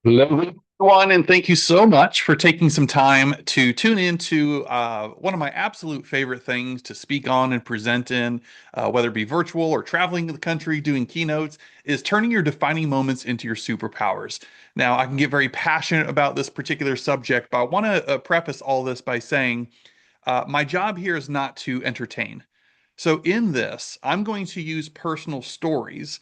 Hello, everyone, and thank you so much for taking some time to tune into one of my absolute favorite things to speak on and present in, whether it be virtual or traveling the country doing keynotes, is turning your defining moments into your superpowers. Now, I can get very passionate about this particular subject, but I want to preface all this by saying my job here is not to entertain. So, in this, I'm going to use personal stories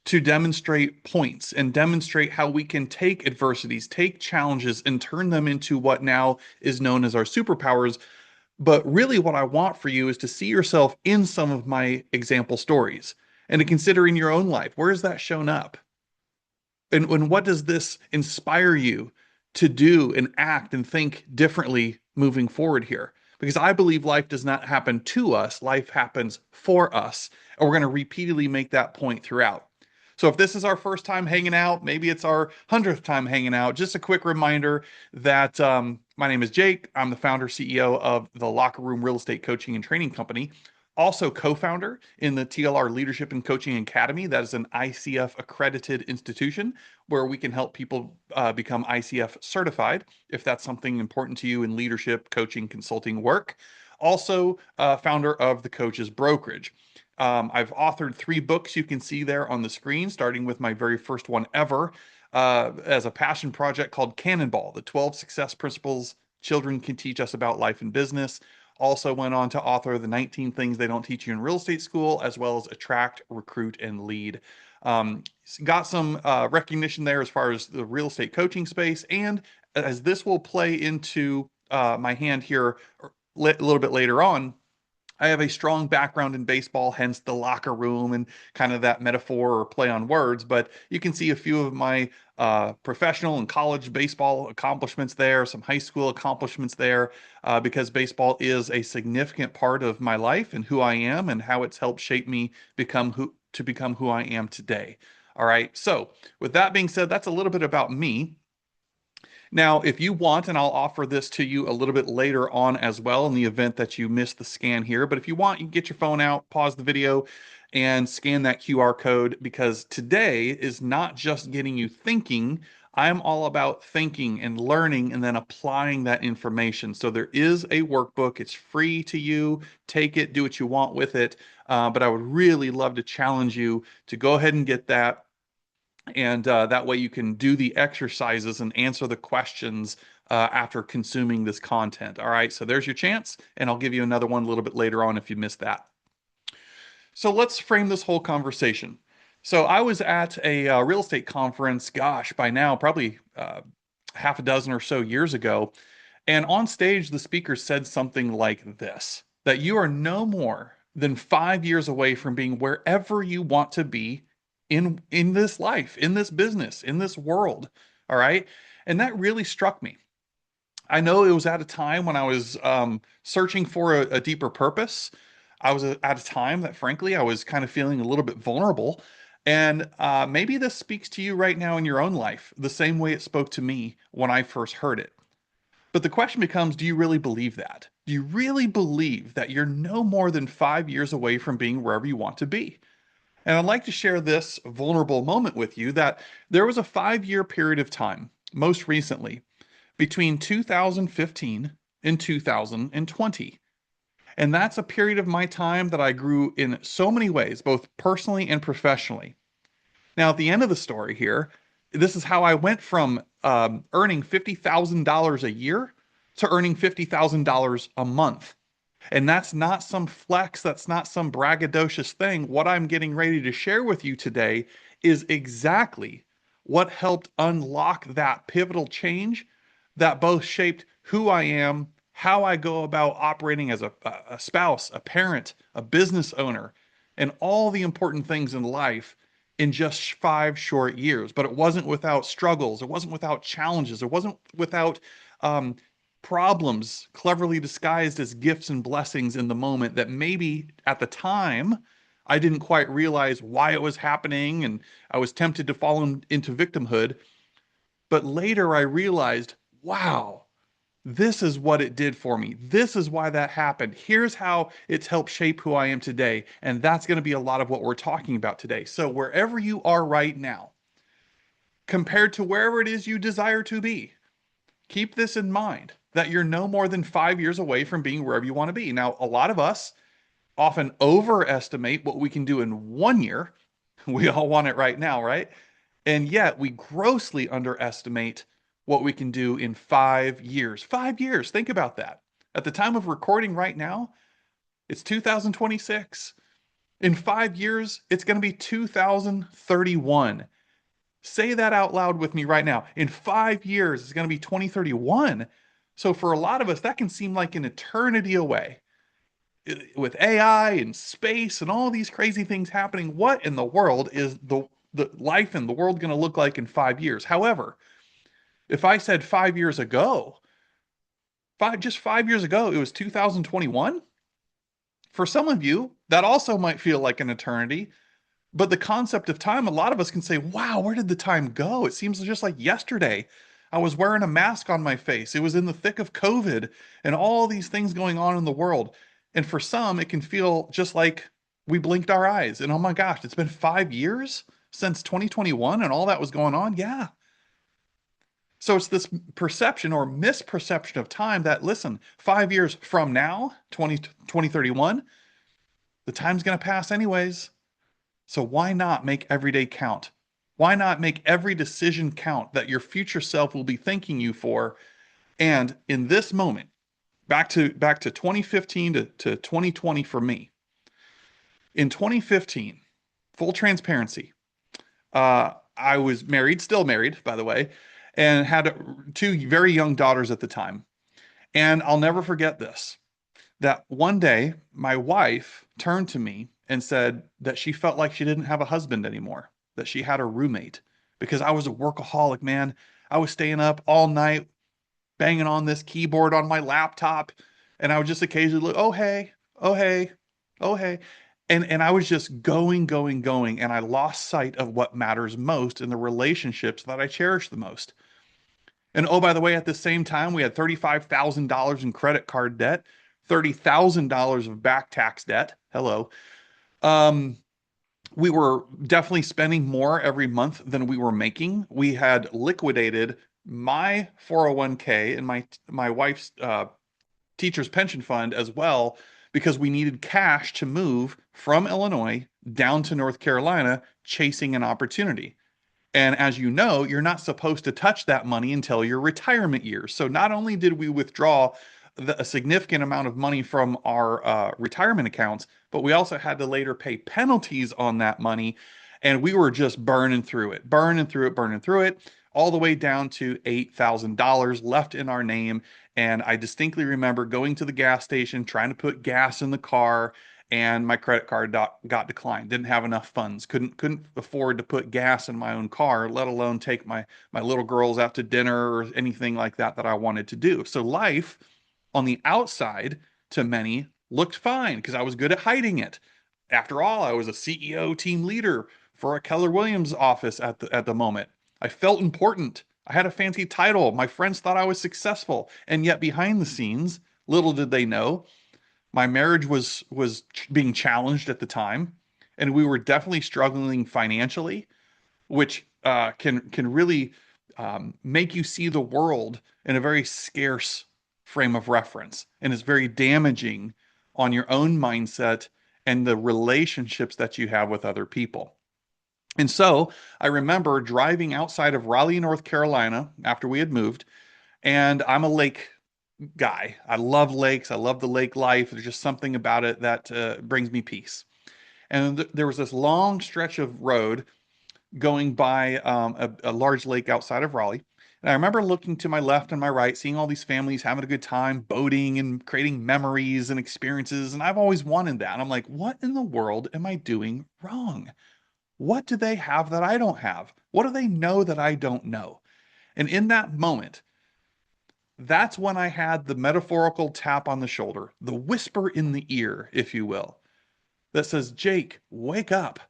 to demonstrate points and demonstrate how we can take adversities, take challenges, and turn them into what now is known as our superpowers. But really, what I want for you is to see yourself in some of my example stories and to consider in your own life, where has that shown up? And what does this inspire you to do and act and think differently moving forward here? Because I believe life does not happen to us, life happens for us. And we're going to repeatedly make that point throughout. So if this is our first time hanging out, maybe it's our 100th time hanging out, just a quick reminder that my name is Jake. I'm the founder, CEO of the Locker Room Real Estate Coaching and Training Company, also co-founder in the TLR Leadership and Coaching Academy. That is an ICF accredited institution where we can help people become ICF certified if that's something important to you in leadership, coaching, consulting work. Also, founder of the Coach's Brokerage. I've authored 3 books you can see there on the screen, starting with my very first one ever as a passion project called Cannonball, the 12 Success Principles Children Can Teach Us About Life and Business. Also went on to author the 19 Things They Don't Teach You in Real Estate School, as well as Attract, Recruit, and Lead. Um, got some recognition there as far as the real estate coaching space. And as this will play into my hand here a little bit later on, I have a strong background in baseball, hence the locker room and kind of that metaphor or play on words. But you can see a few of my professional and college baseball accomplishments there, some high school accomplishments there, because baseball is a significant part of my life and who I am and how it's helped shape me become who I am today. All right. So with that being said, that's a little bit about me. Now, if you want, and I'll offer this to you a little bit later on as well in the event that you miss the scan here, but if you want, you can get your phone out, pause the video, and scan that QR code because today is not just getting you thinking. I'm all about thinking and learning and then applying that information. So there is a workbook. It's free to you. Take it, do what you want with it. But I would really love to challenge you to go ahead and get that and that way you can do the exercises and answer the questions after consuming this content. All right, so there's your chance, and I'll give you another one a little bit later on if you missed that. So let's frame this whole conversation. So I was at a real estate conference, gosh, by now, probably half a dozen or so years ago. And on stage, the speaker said something like this, that you are no more than 5 years away from being wherever you want to be in this life, in this business, in this world. All right. And that really struck me. I know it was at a time when I was searching for a deeper purpose. I was at a time that, frankly, I was kind of feeling a little bit vulnerable. And maybe this speaks to you right now in your own life, the same way it spoke to me when I first heard it. But the question becomes, do you really believe that? Do you really believe that you're no more than 5 years away from being wherever you want to be? And I'd like to share this vulnerable moment with you that there was a 5 year period of time, most recently, between 2015 and 2020. And that's a period of my time that I grew in so many ways, both personally and professionally. Now, at the end of the story here, this is how I went from earning $50,000 a year to earning $50,000 a month. And that's not some flex, that's not some braggadocious thing. What I'm getting ready to share with you today is exactly what helped unlock that pivotal change that both shaped who I am, how I go about operating as a spouse, a parent, a business owner, and all the important things in life in just 5 short years. But it wasn't without struggles, it wasn't without challenges, it wasn't without um, problems cleverly disguised as gifts and blessings in the moment that maybe at the time I didn't quite realize why it was happening and I was tempted to fall into victimhood. But later I realized, wow, this is what it did for me. This is why that happened. Here's how it's helped shape who I am today. And that's going to be a lot of what we're talking about today. So, wherever you are right now, compared to wherever it is you desire to be. Keep this in mind that you're no more than 5 years away from being wherever you want to be. Now, a lot of us often overestimate what we can do in 1 year. We all want it right now, right? And yet we grossly underestimate what we can do in 5 years. 5 years, think about that. At the time of recording right now, it's 2026. In 5 years, it's going to be 2031. Say that out loud with me right now. In 5 years, it's going to be 2031. So for a lot of us, that can seem like an eternity away. With AI and space and all these crazy things happening, what in the world is the life in the world going to look like in 5 years? However, if I said 5 years ago, just 5 years ago, it was 2021. For some of you, that also might feel like an eternity. But the concept of time, a lot of us can say, wow, where did the time go? It seems just like yesterday. I was wearing a mask on my face. It was in the thick of COVID and all these things going on in the world. And for some, it can feel just like we blinked our eyes. And oh my gosh, it's been 5 years since 2021 and all that was going on. Yeah. So it's this perception or misperception of time that, listen, 5 years from now, 2031, the time's going to pass anyways. So why not make every day count? Why not make every decision count that your future self will be thanking you for? And in this moment, back to 2015 to 2020 for me. In 2015, full transparency, I was married, still married, by the way, and had two very young daughters at the time. And I'll never forget this, that one day my wife turned to me and said that she felt like she didn't have a husband anymore, that she had a roommate because I was a workaholic, man. I was staying up all night, banging on this keyboard on my laptop, and I would just occasionally look, oh hey, oh hey, oh hey. And I was just going, and I lost sight of what matters most in the relationships that I cherish the most. And oh, by the way, at the same time, we had $35,000 in credit card debt, $30,000 of back tax debt. Hello. Um, we were definitely spending more every month than we were making. We had liquidated my 401k and my wife's teacher's pension fund as well because we needed cash to move from Illinois down to North Carolina chasing an opportunity. And as you know, you're not supposed to touch that money until your retirement years. So not only did we withdraw a significant amount of money from our retirement accounts, but we also had to later pay penalties on that money. And we were just burning through it, burning through it, all the way down to $8,000 left in our name. And I distinctly remember going to the gas station, trying to put gas in the car, and my credit card got declined. Didn't have enough funds. Couldn't afford to put gas in my own car, let alone take my little girls out to dinner or anything like that that I wanted to do. So life on the outside to many looked fine because I was good at hiding it. After all, I was a CEO team leader for a Keller Williams office at the moment. I felt important. I had a fancy title. My friends thought I was successful. And yet behind the scenes, little did they know, my marriage was being challenged at the time, and we were definitely struggling financially, which can really make you see the world in a very scarce frame of reference, and is very damaging on your own mindset and the relationships that you have with other people. And so I remember driving outside of Raleigh, North Carolina after we had moved, and I'm a lake guy. I love lakes. I love the lake life. There's just something about it that brings me peace. And there was this long stretch of road going by a large lake outside of Raleigh. And I remember looking to my left and my right, seeing all these families having a good time, boating and creating memories and experiences. And I've always wanted that. And I'm like, what in the world am I doing wrong? What do they have that I don't have? What do they know that I don't know? And in that moment, that's when I had the metaphorical tap on the shoulder, the whisper in the ear, if you will, that says, Jake, wake up.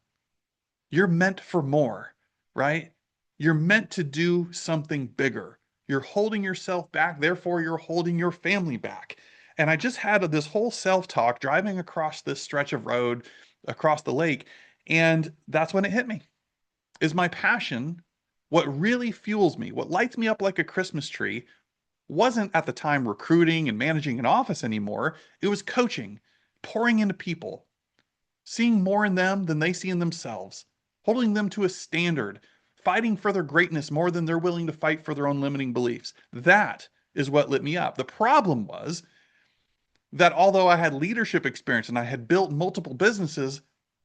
You're meant for more, right? You're meant to do something bigger. You're holding yourself back, therefore, you're holding your family back. And I just had this whole self talk driving across this stretch of road across the lake. And that's when it hit me. Is my passion What really fuels me, what lights me up like a Christmas tree, wasn't at the time recruiting and managing an office anymore. It was coaching, pouring into people, seeing more in them than they see in themselves, holding them to a standard, fighting for their greatness more than they're willing to fight for their own limiting beliefs. That is what lit me up. The problem was that although I had leadership experience and I had built multiple businesses,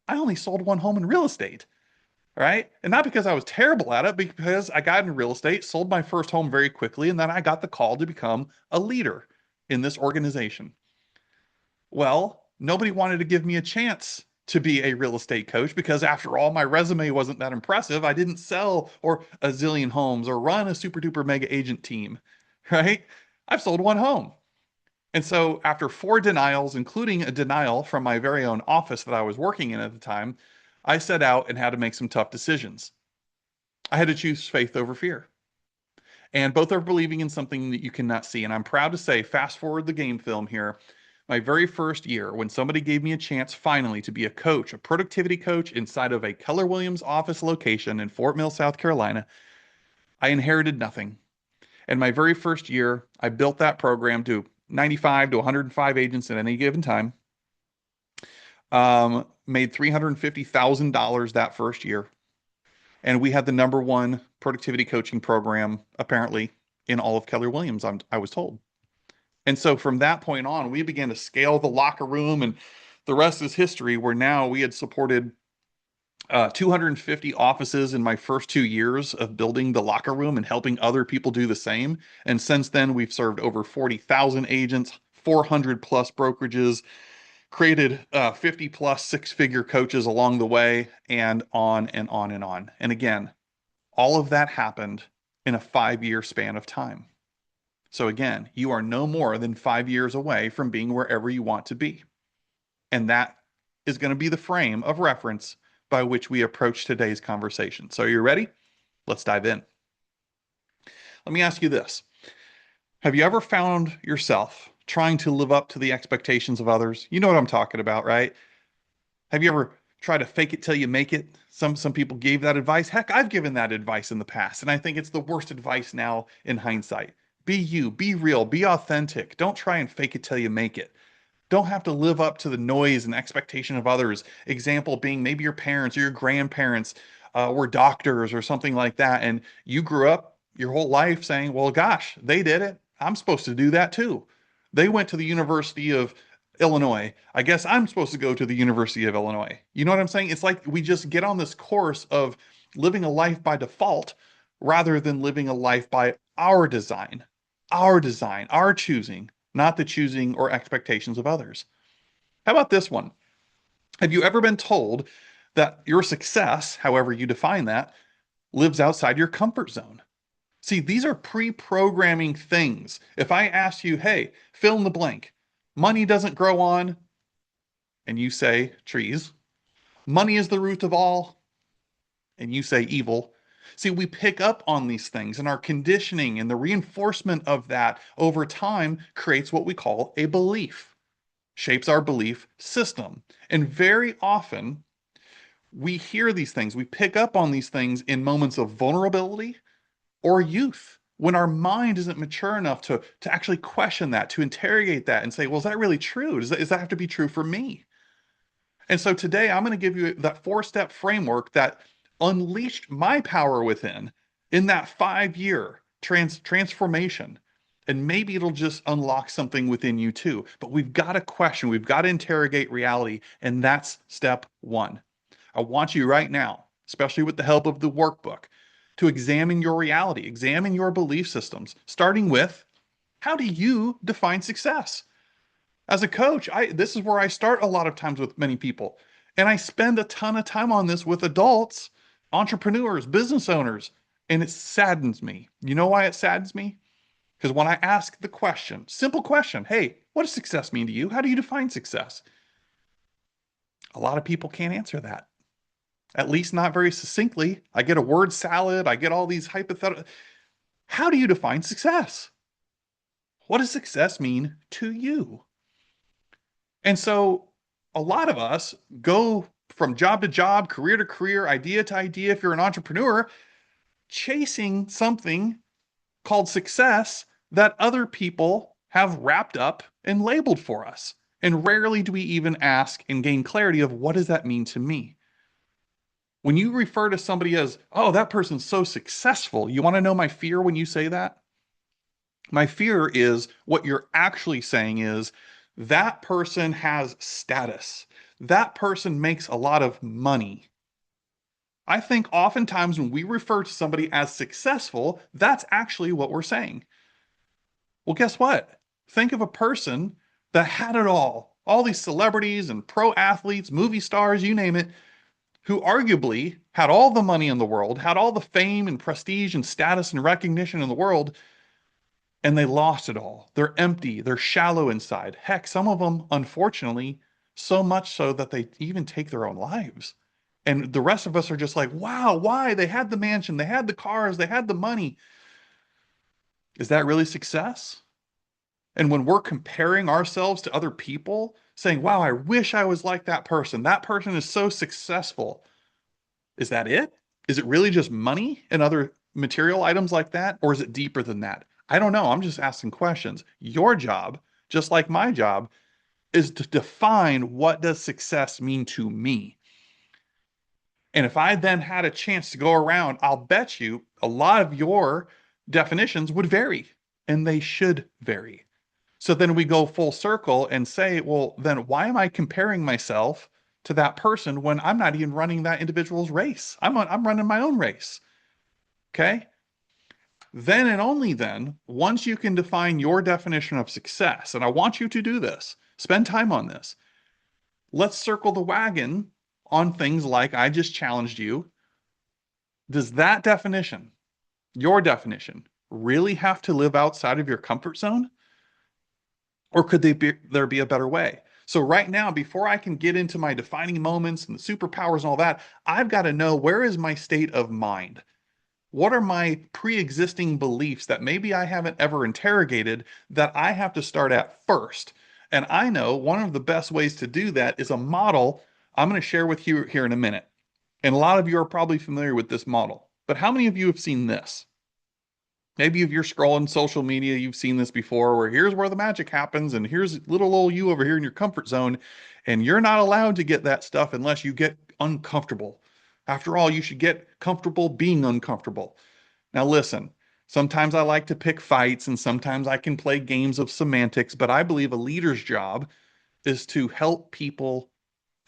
I only sold one home in real estate, right? And not because I was terrible at it, because I got into real estate, sold my first home very quickly, and then I got the call to become a leader in this organization. Well, nobody wanted to give me a chance to be a real estate coach because, after all, my resume wasn't that impressive. I didn't sell or a zillion homes or run a super duper mega agent team, right? I've sold one home. And so, after four denials, including a denial from my very own office that I was working in at the time, I set out and had to make some tough decisions. I had to choose faith over fear. And both are believing in something that you cannot see. And I'm proud to say, fast forward the game film here, my very first year, when somebody gave me a chance finally to be a coach, a productivity coach inside of a Keller Williams office location in Fort Mill, South Carolina, I inherited nothing. And my very first year, I built that program to 95 to 105 agents at any given time. Made $350,000 that first year. And we had the number one productivity coaching program, apparently, in all of Keller Williams, I was told. And so from that point on, we began to scale the locker room, and the rest is history, where now we had supported 250 offices in my first 2 years of building the locker room and helping other people do the same. And since then, we've served over 40,000 agents, 400 plus brokerages, created 50 plus six-figure coaches along the way, and on and on and on. And again, all of that happened in a 5-year span of time. So again, you are no more than 5 years away from being wherever you want to be. And that is going to be the frame of reference by which we approach today's conversation. So are you ready? Let's dive in. Let me ask you this. Have you ever found yourself trying to live up to the expectations of others? You know what I'm talking about, right? Have you ever tried to fake it till you make it? Some people gave that advice. Heck, I've given that advice in the past, and I think it's the worst advice now in hindsight. Be you, be real, be authentic. Don't try and fake it till you make it. Don't have to live up to the noise and expectation of others. Example being maybe your parents or your grandparents were doctors or something like that, and you grew up your whole life saying, well, gosh, they did it. I'm supposed to do that too. They went to the University of Illinois. I guess I'm supposed to go to the University of Illinois. You know what I'm saying? It's like we just get on this course of living a life by default rather than living a life by our design, our choosing, not the choosing or expectations of others. How about this one? Have you ever been told that your success, however you define that, lives outside your comfort zone? See, these are pre-programming things. If I ask you, hey, fill in the blank, money doesn't grow on, and you say trees, money is the root of all, and you say evil. See, we pick up on these things, and our conditioning and the reinforcement of that over time creates what we call a belief, shapes our belief system. And very often we hear these things, we pick up on these things in moments of vulnerability or youth, when our mind isn't mature enough to actually question that, to interrogate that and say, well, is that really true? Does that have to be true for me? And so today I'm going to give you that 4-step framework that unleashed my power within in that 5-year transformation. And maybe it'll just unlock something within you too. But we've got to question, we've got to interrogate reality. And that's step 1. I want you right now, especially with the help of the workbook, to examine your reality, examine your belief systems, starting with, how do you define success? As a coach, this is where I start a lot of times with many people. And I spend a ton of time on this with adults, entrepreneurs, business owners, and it saddens me. You know why it saddens me? Because when I ask the question, simple question, hey, what does success mean to you? How do you define success? A lot of people can't answer that. At least not very succinctly. I get a word salad. I get all these hypothetical. How do you define success? What does success mean to you? And so a lot of us go from job to job, career to career, idea to idea. If you're an entrepreneur, chasing something called success that other people have wrapped up and labeled for us. And rarely do we even ask and gain clarity of what does that mean to me? When you refer to somebody as, oh, that person's so successful, you want to know my fear when you say that? My fear is what you're actually saying is that person has status. That person makes a lot of money. I think oftentimes when we refer to somebody as successful, that's actually what we're saying. Well, guess what? Think of a person that had it all these celebrities and pro athletes, movie stars, you name it, who arguably had all the money in the world, had all the fame and prestige and status and recognition in the world, and they lost it all. They're empty, they're shallow inside. Heck, some of them, unfortunately, so much so that they even take their own lives. And the rest of us are just like, wow, why? They had the mansion, they had the cars, they had the money. Is that really success? And when we're comparing ourselves to other people, saying, wow, I wish I was like that person. That person is so successful. Is that it? Is it really just money and other material items like that? Or is it deeper than that? I don't know. I'm just asking questions. Your job, just like my job, is to define what does success mean to me. And if I then had a chance to go around, I'll bet you a lot of your definitions would vary, and they should vary. So then we go full circle and say, well, then why am I comparing myself to that person when I'm not even running that individual's race? I'm running my own race. Okay. Then and only then, once you can define your definition of success, and I want you to do this, spend time on this. Let's circle the wagon on things like I just challenged you. Does that definition, your definition, really have to live outside of your comfort zone? Or could there be a better way? So right now, before I can get into my defining moments and the superpowers and all that, I've got to know where is my state of mind? What are my pre-existing beliefs that maybe I haven't ever interrogated that I have to start at first? And I know one of the best ways to do that is a model I'm going to share with you here in a minute. And a lot of you are probably familiar with this model. But how many of you have seen this? Maybe if you're scrolling social media, you've seen this before, where here's where the magic happens, and here's little old you over here in your comfort zone, and you're not allowed to get that stuff unless you get uncomfortable. After all, you should get comfortable being uncomfortable. Now, listen, sometimes I like to pick fights, and sometimes I can play games of semantics, but I believe a leader's job is to help people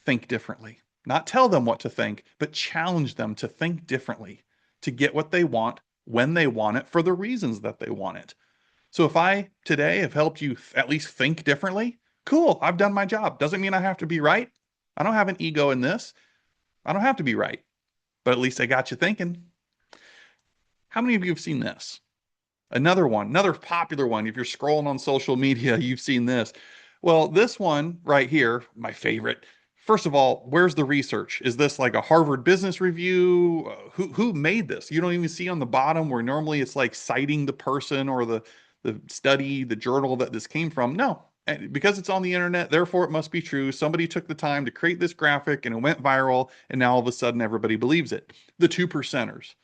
think differently. Not tell them what to think, but challenge them to think differently, to get what they want when they want it for the reasons that they want it. So if I today have helped you at least think differently, cool, I've done my job. Doesn't mean I have to be right. I don't have an ego in this. I don't have to be right, but at least I got you thinking. How many of you have seen this? Another one, another popular one. If you're scrolling on social media, you've seen this. Well, this one right here, my favorite. First of all, where's the research? Is this like a Harvard Business Review? Who made this? You don't even see on the bottom where normally it's like citing the person or the study, the journal that this came from. No, because it's on the internet, therefore it must be true. Somebody took the time to create this graphic and it went viral, and now all of a sudden everybody believes it. The two percenters.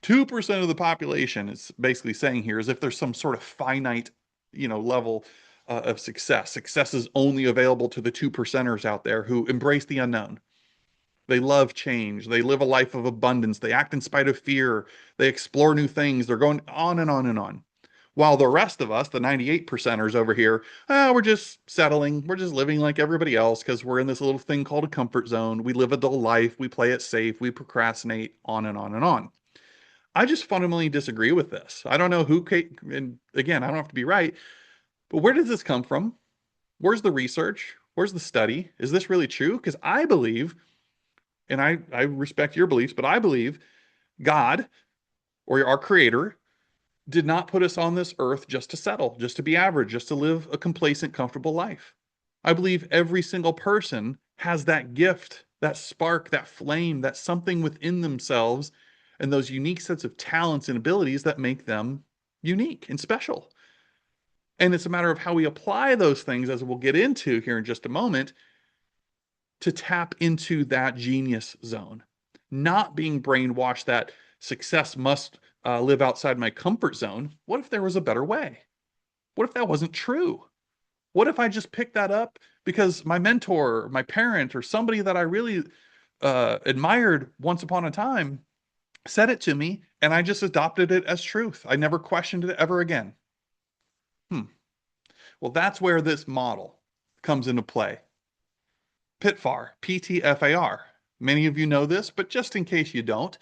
2% of the population is basically saying here is if there's some sort of finite, level of success. Success is only available to the 2%ers out there who embrace the unknown. They love change. They live a life of abundance. They act in spite of fear. They explore new things. They're going on and on and on. While the rest of us, the 98%ers over here, we're just settling. We're just living like everybody else because we're in this little thing called a comfort zone. We live a dull life. We play it safe. We procrastinate, on and on and on. I just fundamentally disagree with this. I don't know and again, I don't have to be right, but where does this come from? Where's the research? Where's the study? Is this really true? Because I believe, and I respect your beliefs, but I believe God or our creator did not put us on this earth just to settle, just to be average, just to live a complacent, comfortable life. I believe every single person has that gift, that spark, that flame, that something within themselves and those unique sets of talents and abilities that make them unique and special. And it's a matter of how we apply those things, as we'll get into here in just a moment, to tap into that genius zone, not being brainwashed that success must live outside my comfort zone. What if there was a better way? What if that wasn't true? What if I just picked that up because my mentor, my parent, or somebody that I really admired once upon a time said it to me and I just adopted it as truth? I never questioned it ever again. Hmm. Well, that's where this model comes into play. PTFAR, PTFAR. Many of you know this, but just in case you don't,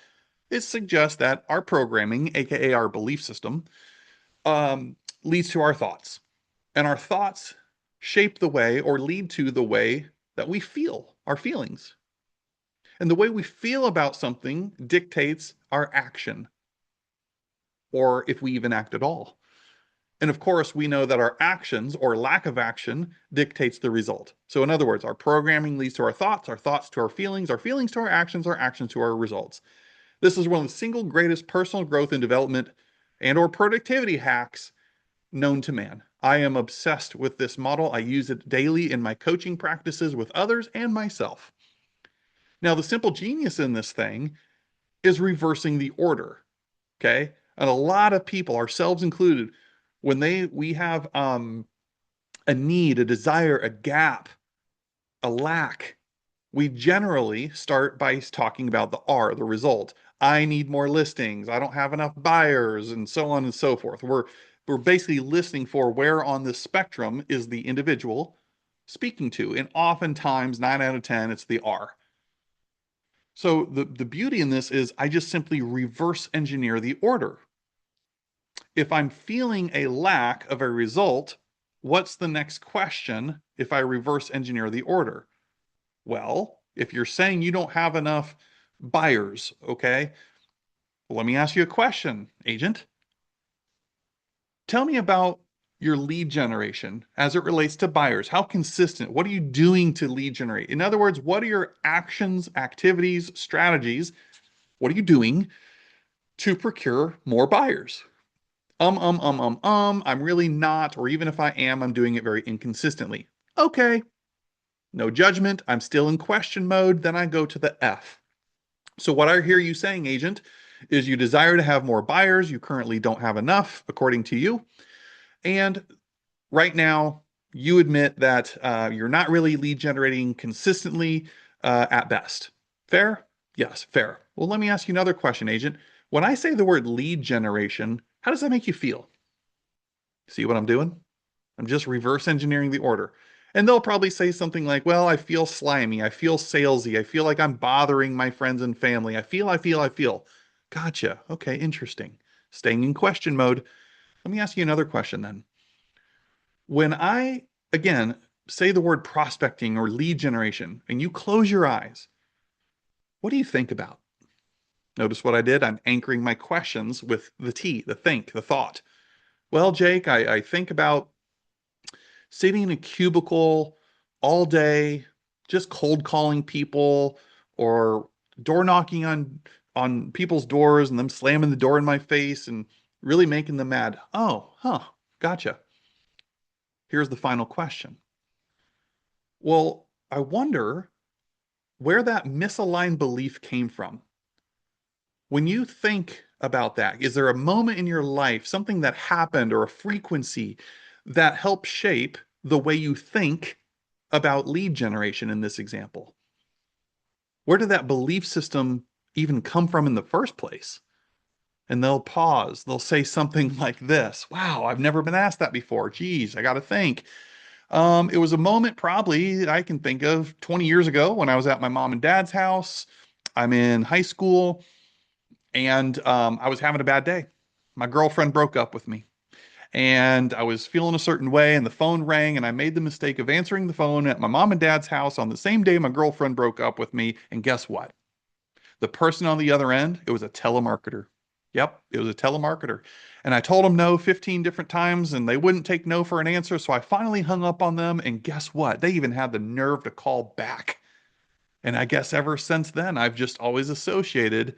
it suggests that our programming, aka our belief system, leads to our thoughts. And our thoughts shape the way or lead to the way that we feel, our feelings. And the way we feel about something dictates our action, or if we even act at all. And of course, we know that our actions or lack of action dictates the result. So in other words, our programming leads to our thoughts to our feelings to our actions to our results. This is one of the single greatest personal growth and development and or productivity hacks known to man. I am obsessed with this model. I use it daily in my coaching practices with others and myself. Now, the simple genius in this thing is reversing the order. Okay. And a lot of people, ourselves included, when we have a need, a desire, a gap, a lack, we generally start by talking about the R, the result. I need more listings. I don't have enough buyers, and so on and so forth. We're basically listening for where on the spectrum is the individual speaking to. And oftentimes, 9 out of 10, it's the R. So the beauty in this is I just simply reverse engineer the order. If I'm feeling a lack of a result, what's the next question if I reverse engineer the order? Well, if you're saying you don't have enough buyers, okay, well, let me ask you a question, agent. Tell me about your lead generation as it relates to buyers. How consistent? What are you doing to lead generate? In other words, what are your actions, activities, strategies? What are you doing to procure more buyers? I'm really not, or even if I am, I'm doing it very inconsistently. Okay, no judgment. I'm still in question mode. Then I go to the F. So what I hear you saying, agent, is you desire to have more buyers. You currently don't have enough, according to you. And right now, you admit that you're not really lead generating consistently at best. Fair? Yes, fair. Well, let me ask you another question, agent. When I say the word lead generation, how does that make you feel? See what I'm doing? I'm just reverse engineering the order. And they'll probably say something like, well, I feel slimy. I feel salesy. I feel like I'm bothering my friends and family. I feel. Gotcha. Okay, interesting. Staying in question mode. Let me ask you another question then. When I, again, say the word prospecting or lead generation and you close your eyes, what do you think about? Notice what I did? I'm anchoring my questions with the T, the think, the thought. Well, Jake, I think about sitting in a cubicle all day, just cold calling people or door knocking on people's doors and them slamming the door in my face and really making them mad. Oh, huh, gotcha. Here's the final question. Well, I wonder where that misaligned belief came from. When you think about that, is there a moment in your life, something that happened or a frequency that helped shape the way you think about lead generation in this example? Where did that belief system even come from in the first place? And they'll pause. They'll say something like this. Wow, I've never been asked that before. Geez, I got to think. It was a moment probably I can think of 20 years ago when I was at my mom and dad's house. I'm in high school and I was having a bad day. My girlfriend broke up with me and I was feeling a certain way and the phone rang and I made the mistake of answering the phone at my mom and dad's house on the same day my girlfriend broke up with me. And guess what? The person on the other end, it was a telemarketer. Yep, it was a telemarketer. And I told them no 15 different times and they wouldn't take no for an answer. So I finally hung up on them. And guess what? They even had the nerve to call back. And I guess ever since then, I've just always associated,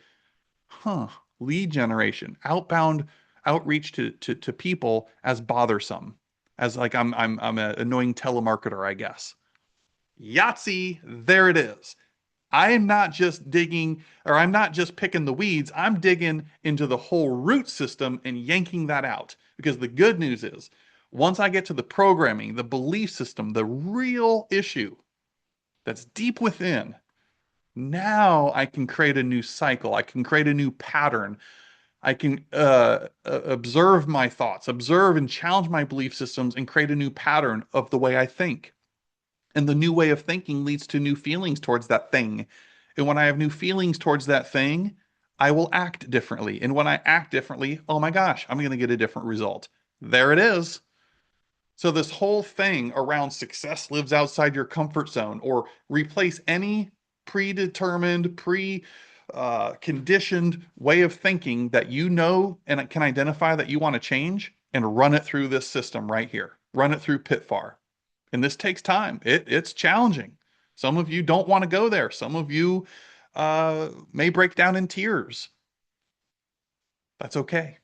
lead generation, outbound outreach to people as bothersome, as like I'm an annoying telemarketer, I guess. Yahtzee, there it is. I am not just digging, or I'm not just picking the weeds. I'm digging into the whole root system and yanking that out. Because the good news is, once I get to the programming, the belief system, the real issue that's deep within, now I can create a new cycle. I can create a new pattern. I can observe my thoughts, observe and challenge my belief systems, and create a new pattern of the way I think. And the new way of thinking leads to new feelings towards that thing. And when I have new feelings towards that thing, I will act differently. And when I act differently, oh my gosh, I'm going to get a different result. There it is. So, this whole thing around success lives outside your comfort zone, or replace any predetermined, conditioned way of thinking that you know and can identify that you want to change, and run it through this system right here. Run it through Pitfar. And this takes time. It's challenging. Some of you don't want to go there. Some of you may break down in tears. That's okay.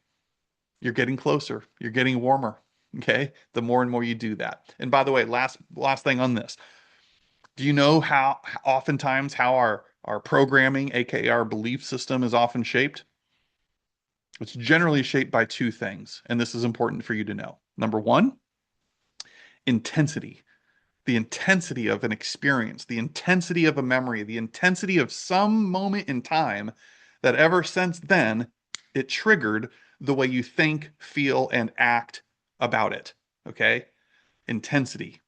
You're getting closer. You're getting warmer. Okay. The more and more you do that. And by the way, last thing on this. Do you know how oftentimes how our programming, aka our belief system, is often shaped? It's generally shaped by two things, and this is important for you to know. Number one, intensity. The intensity of an experience, the intensity of a memory, the intensity of some moment in time that ever since then it triggered the way you think, feel, and act about it. Okay? Intensity.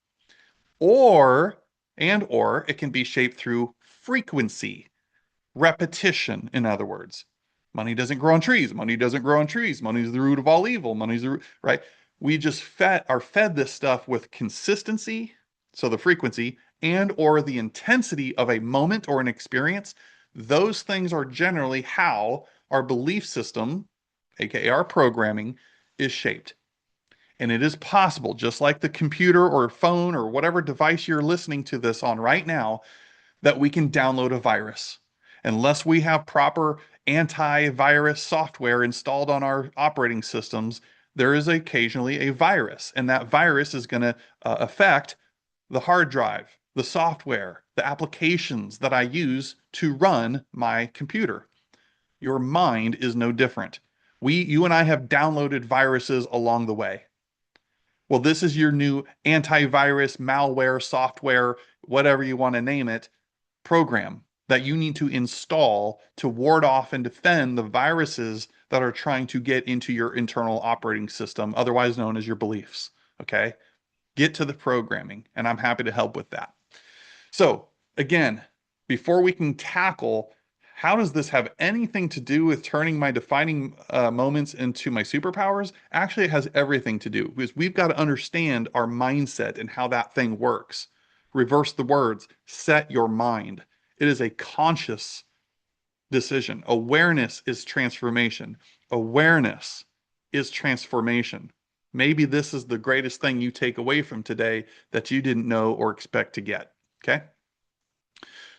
Or it can be shaped through frequency, repetition, in other words. Money doesn't grow on trees. Money doesn't grow on trees. Money is the root of all evil. Money's the root, right? We just are fed this stuff with consistency, so the frequency, and or the intensity of a moment or an experience. Those things are generally how our belief system, aka our programming, is shaped. And it is possible, just like the computer or phone or whatever device you're listening to this on right now, that we can download a virus. Unless we have proper antivirus software installed on our operating systems, there is occasionally a virus, and that virus is going to affect the hard drive, the software, the applications that I use to run my computer. Your mind is no different. You and I have downloaded viruses along the way. Well, this is your new antivirus, malware, software, whatever you want to name it, program that you need to install to ward off and defend the viruses that are trying to get into your internal operating system, otherwise known as your beliefs. Okay? Get to the programming, and I'm happy to help with that. So, again, before we can tackle how does this have anything to do with turning my defining moments into my superpowers? Actually, it has everything to do, because we've got to understand our mindset and how that thing works. Reverse the words, set your mind. It is a conscious decision. Awareness is transformation. Awareness is transformation. Maybe this is the greatest thing you take away from today that you didn't know or expect to get. Okay?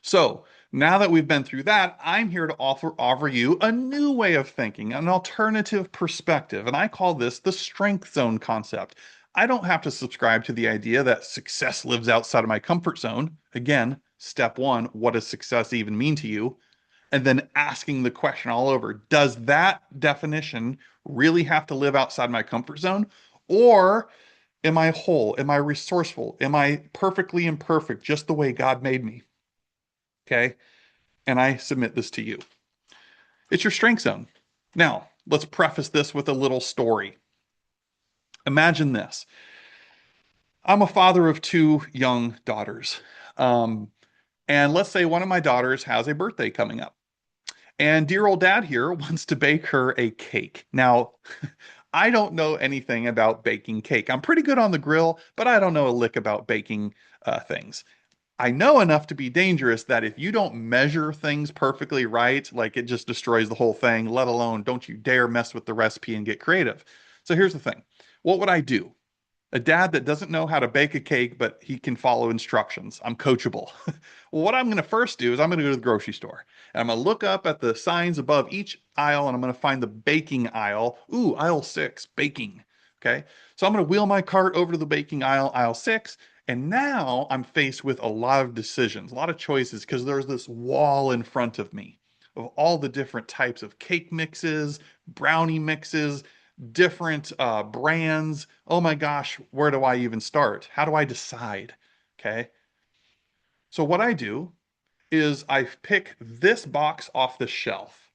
So now that we've been through that, I'm here to offer you a new way of thinking, an alternative perspective, and I call this the strength zone concept. I don't have to subscribe to the idea that success lives outside of my comfort zone. Again, step one, what does success even mean to you? And then asking the question all over, does that definition really have to live outside my comfort zone? Or am I whole? Am I resourceful? Am I perfectly imperfect, just the way God made me? Okay. And I submit this to you. It's your strength zone. Now, let's preface this with a little story. Imagine this. I'm a father of two young daughters. And let's say one of my daughters has a birthday coming up. And dear old dad here wants to bake her a cake. Now, I don't know anything about baking cake. I'm pretty good on the grill, but I don't know a lick about baking things. I know enough to be dangerous that if you don't measure things perfectly right, like it just destroys the whole thing, let alone don't you dare mess with the recipe and get creative. So here's the thing. What would I do? A dad that doesn't know how to bake a cake, but he can follow instructions. I'm coachable. Well, what I'm going to first do is I'm going to go to the grocery store and I'm going to look up at the signs above each aisle and I'm going to find the baking aisle. Ooh, aisle 6, baking. Okay. So I'm going to wheel my cart over to the baking aisle, aisle 6, And now I'm faced with a lot of decisions, a lot of choices, because there's this wall in front of me of all the different types of cake mixes, brownie mixes, different brands. Oh my gosh, where do I even start? How do I decide? Okay. So what I do is I pick this box off the shelf.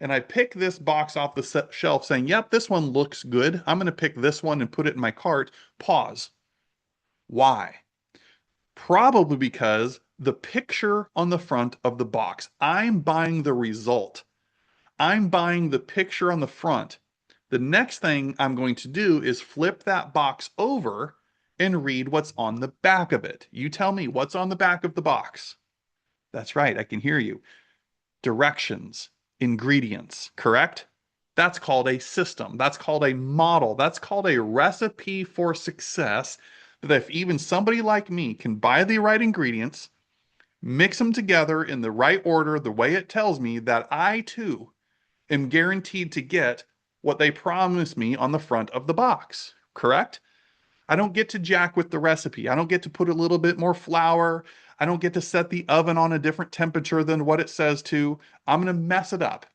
And I pick this box off the shelf saying, yep, this one looks good. I'm going to pick this one and put it in my cart. Pause. Why? Probably because the picture on the front of the box, I'm buying the result. I'm buying the picture on the front. The next thing I'm going to do is flip that box over and read what's on the back of it. You tell me what's on the back of the box. That's right, I can hear you. Directions, ingredients, correct? That's called a system. That's called a model. That's called a recipe for success. That if even somebody like me can buy the right ingredients, mix them together in the right order, the way it tells me, that I too am guaranteed to get what they promised me on the front of the box, correct? I don't get to jack with the recipe. I don't get to put a little bit more flour. I don't get to set the oven on a different temperature than what it says to. I'm going to mess it up.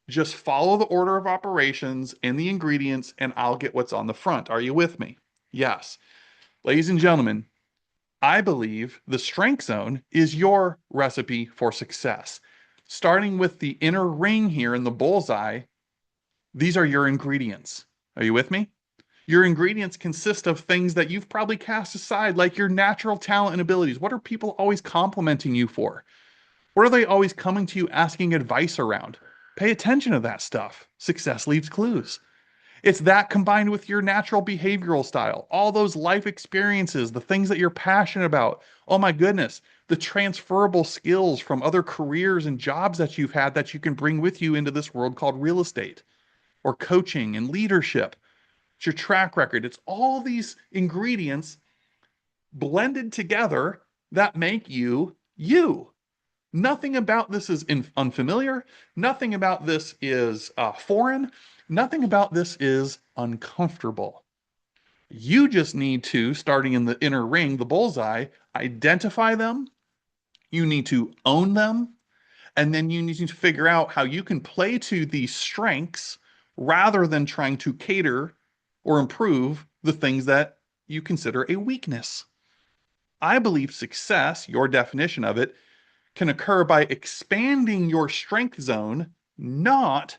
Just follow the order of operations and the ingredients, and I'll get what's on the front. Are you with me? Yes. Ladies and gentlemen, I believe the strength zone is your recipe for success. Starting with the inner ring here in the bullseye, these are your ingredients. Are you with me? Your ingredients consist of things that you've probably cast aside, like your natural talent and abilities. What are people always complimenting you for? What are they always coming to you asking advice around? Pay attention to that stuff. Success leaves clues. It's that combined with your natural behavioral style, all those life experiences, the things that you're passionate about. Oh my goodness, the transferable skills from other careers and jobs that you've had that you can bring with you into this world called real estate or coaching and leadership. It's your track record. It's all these ingredients blended together that make you you. Nothing about this is unfamiliar. Nothing about this is foreign. Nothing about this is uncomfortable. You just need to, starting in the inner ring, the bullseye, identify them. You need to own them. And then you need to figure out how you can play to these strengths rather than trying to cater or improve the things that you consider a weakness. I believe success, your definition of it, can occur by expanding your strength zone, not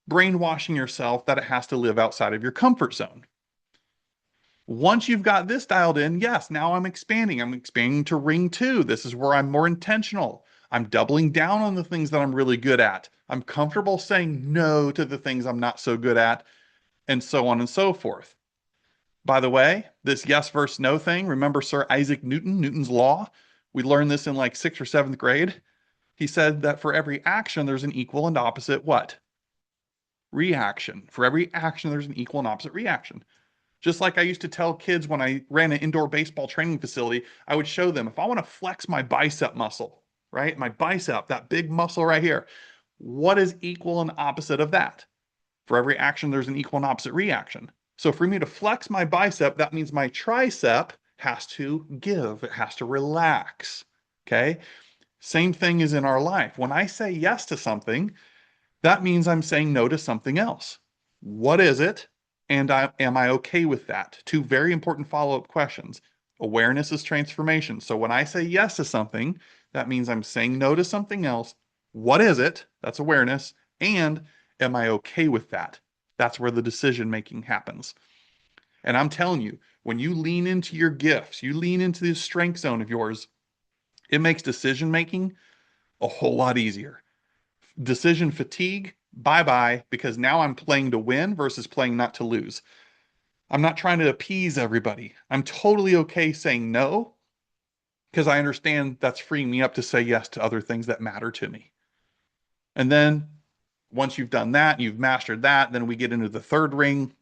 brainwashing yourself that it has to live outside of your comfort zone. Once you've got this dialed in, yes, now I'm expanding. I'm expanding to ring two. This is where I'm more intentional. I'm doubling down on the things that I'm really good at. I'm comfortable saying no to the things I'm not so good at, and so on and so forth. By the way, this yes versus no thing, remember Sir Isaac Newton, Newton's law? We learned this in like sixth or seventh grade. He said that for every action, there's an equal and opposite what? Reaction. For every action, there's an equal and opposite reaction. Just like I used to tell kids when I ran an indoor baseball training facility, I would show them if I want to flex my bicep muscle, right? My bicep, that big muscle right here, what is equal and opposite of that? For every action, there's an equal and opposite reaction. So for me to flex my bicep, that means my tricep has to give, it has to relax. Okay. Same thing is in our life. When I say yes to something, that means I'm saying no to something else. What is it? And am I okay with that? Two very important follow-up questions. Awareness is transformation. So when I say yes to something, that means I'm saying no to something else. What is it? That's awareness. And am I okay with that? That's where the decision making happens. And I'm telling you, when you lean into your gifts, you lean into this strength zone of yours, it makes decision making a whole lot easier. Decision fatigue, bye bye, because now I'm playing to win versus playing not to lose. I'm not trying to appease everybody. I'm totally okay saying no because I understand that's freeing me up to say yes to other things that matter to me. And then once you've done that, you've mastered that, then we get into the third ring.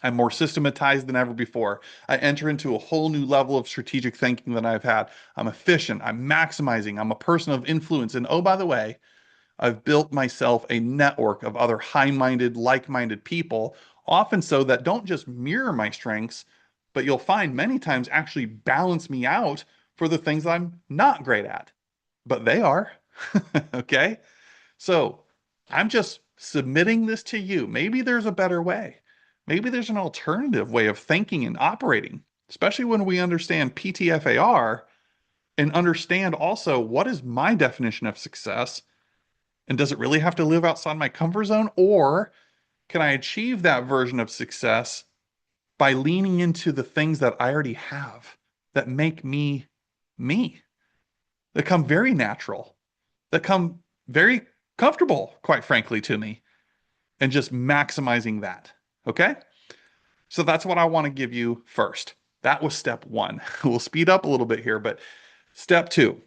I'm more systematized than ever before. I enter into a whole new level of strategic thinking than I've had. I'm efficient. I'm maximizing. I'm a person of influence. And oh, by the way, I've built myself a network of other high-minded, like-minded people, often so that don't just mirror my strengths, but you'll find many times actually balance me out for the things I'm not great at. But they are. Okay. So I'm just submitting this to you. Maybe there's a better way. Maybe there's an alternative way of thinking and operating, especially when we understand PTFAR and understand also what is my definition of success. And does it really have to live outside my comfort zone? Or can I achieve that version of success by leaning into the things that I already have that make me me, that come very natural, that come very comfortable, quite frankly, to me, and just maximizing that. Okay. So that's what I want to give you first. That was step one. We'll speed up a little bit here, but step two.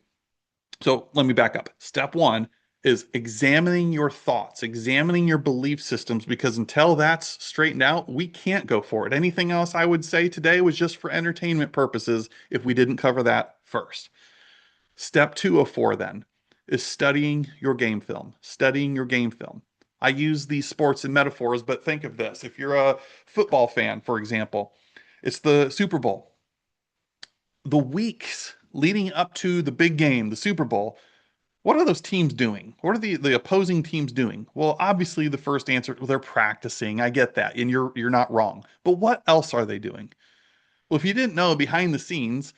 So let me back up. Step one is examining your thoughts, examining your belief systems, because until that's straightened out, we can't go forward. Anything else I would say today was just for entertainment purposes if we didn't cover that first. Step two of four then is studying your game film, studying your game film. I use these sports and metaphors, but think of this. If you're a football fan, for example, it's the Super Bowl. The weeks leading up to the big game, the Super Bowl, what are those teams doing? What are the opposing teams doing? Well, obviously the first answer, well, they're practicing. I get that, and you're not wrong. But what else are they doing? Well, if you didn't know, behind the scenes,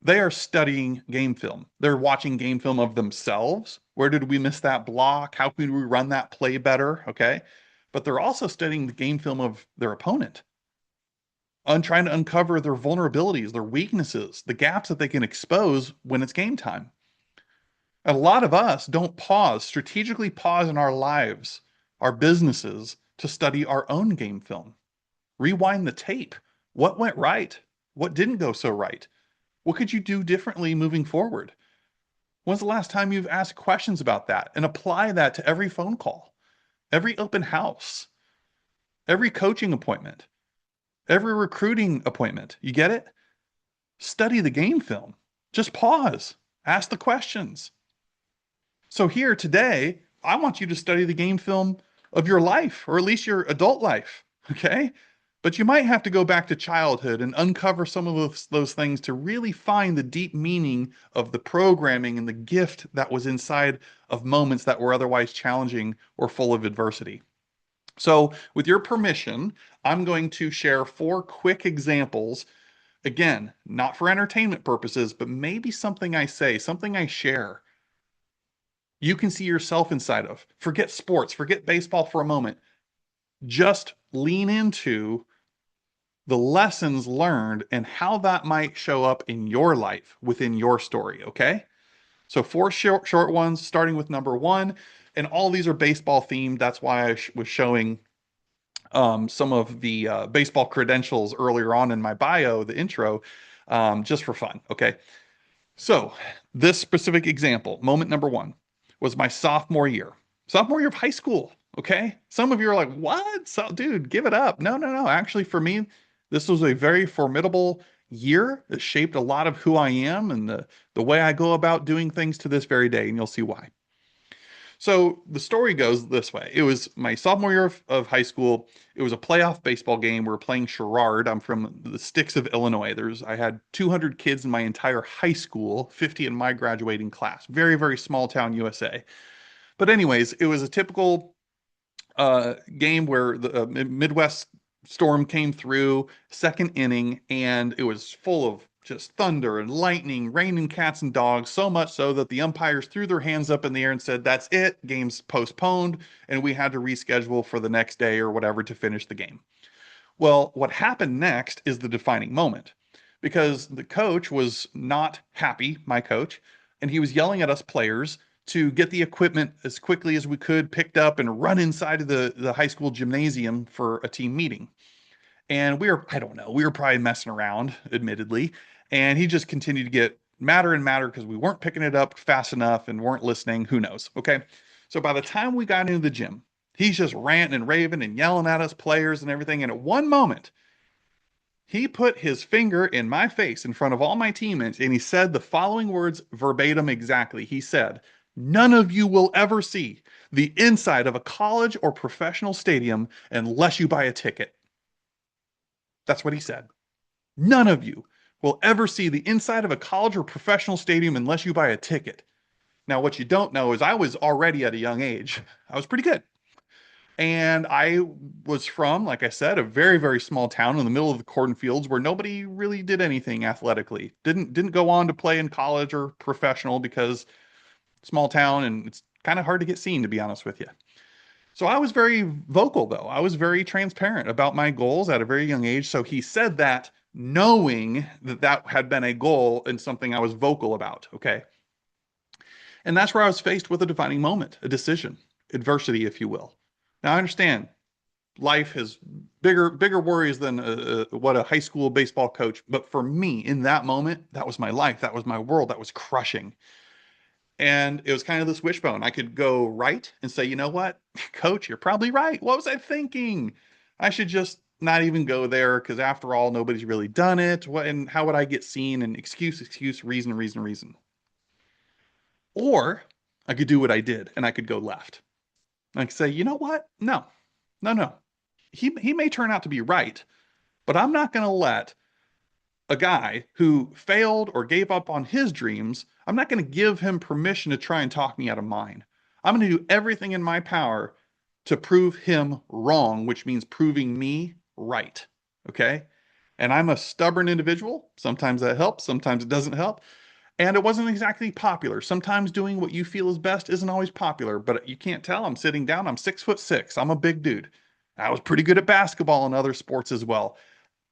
they are studying game film. They're watching game film of themselves. Where did we miss that block? How can we run that play better? Okay. But they're also studying the game film of their opponent and trying to uncover their vulnerabilities, their weaknesses, the gaps that they can expose when it's game time. A lot of us don't pause, strategically pause in our lives, our businesses to study our own game film. Rewind the tape. What went right? What didn't go so right? What could you do differently moving forward? When's the last time you've asked questions about that and apply that to every phone call, every open house, every coaching appointment, every recruiting appointment? You get it? Study the game film. Just pause, ask the questions. So here today, I want you to study the game film of your life, or at least your adult life. Okay. But you might have to go back to childhood and uncover some of those things to really find the deep meaning of the programming and the gift that was inside of moments that were otherwise challenging or full of adversity. So, with your permission, I'm going to share four quick examples. Again, not for entertainment purposes, but maybe something I say, something I share, you can see yourself inside of. Forget sports, forget baseball for a moment. Just lean into the lessons learned and how that might show up in your life within your story. Okay. So four short ones, starting with number one, and all these are baseball themed. That's why I was showing some of the baseball credentials earlier on in my bio, the intro, just for fun. Okay. So this specific example, moment number one, was my sophomore year of high school. Okay. Some of you are like, what? So, dude, give it up. No, no, no. Actually, for me, this was a very formidable year that shaped a lot of who I am and the way I go about doing things to this very day. And you'll see why. So the story goes this way. It was my sophomore year of high school. It was a playoff baseball game. We were playing Sherrard. I'm from the sticks of Illinois. I had 200 kids in my entire high school, 50 in my graduating class. Very, very small town USA. But anyways, it was a typical game where the Midwest storm came through, second inning, and it was full of just thunder and lightning, raining cats and dogs, so much so that the umpires threw their hands up in the air and said, that's it, game's postponed, and we had to reschedule for the next day or whatever to finish the game. Well, what happened next is the defining moment because the coach was not happy, my coach, and he was yelling at us players to get the equipment as quickly as we could picked up and run inside of the high school gymnasium for a team meeting. And I don't know, we were probably messing around, admittedly. And he just continued to get madder and madder because we weren't picking it up fast enough and weren't listening. Who knows? Okay. So by the time we got into the gym, he's just ranting and raving and yelling at us players and everything. And at one moment, he put his finger in my face in front of all my teammates and he said the following words verbatim exactly. He said, none of you will ever see the inside of a college or professional stadium unless you buy a ticket. That's what he said. None of you will ever see the inside of a college or professional stadium unless you buy a ticket. Now, what you don't know is I was already at a young age, I was pretty good. And I was from, like I said, a very, very small town in the middle of the cornfields where nobody really did anything athletically. Didn't go on to play in college or professional because small town and it's kind of hard to get seen, to be honest with you. So I was very vocal, though. I was very transparent about my goals at a very young age. So he said that knowing that that had been a goal and something I was vocal about. Okay. And that's where I was faced with a defining moment, a decision, adversity, if you will. Now I understand life has bigger worries than what a high school baseball coach. But for me, in that moment, that was my life. That was my world. That was crushing. And it was kind of this wishbone. I could go right and say, you know what, coach, you're probably right. What was I thinking? I should just not even go there because after all, nobody's really done it. What and how would I get seen? And excuse, reason. Or I could do what I did and I could go left. I could say, you know what? No. He may turn out to be right, but I'm not going to let a guy who failed or gave up on his dreams, I'm not going to give him permission to try and talk me out of mine. I'm going to do everything in my power to prove him wrong, which means proving me right. Okay. And I'm a stubborn individual. Sometimes that helps, sometimes it doesn't help. And it wasn't exactly popular. Sometimes doing what you feel is best isn't always popular, but you can't tell. I'm sitting down. I'm 6'6". I'm a big dude. I was pretty good at basketball and other sports as well.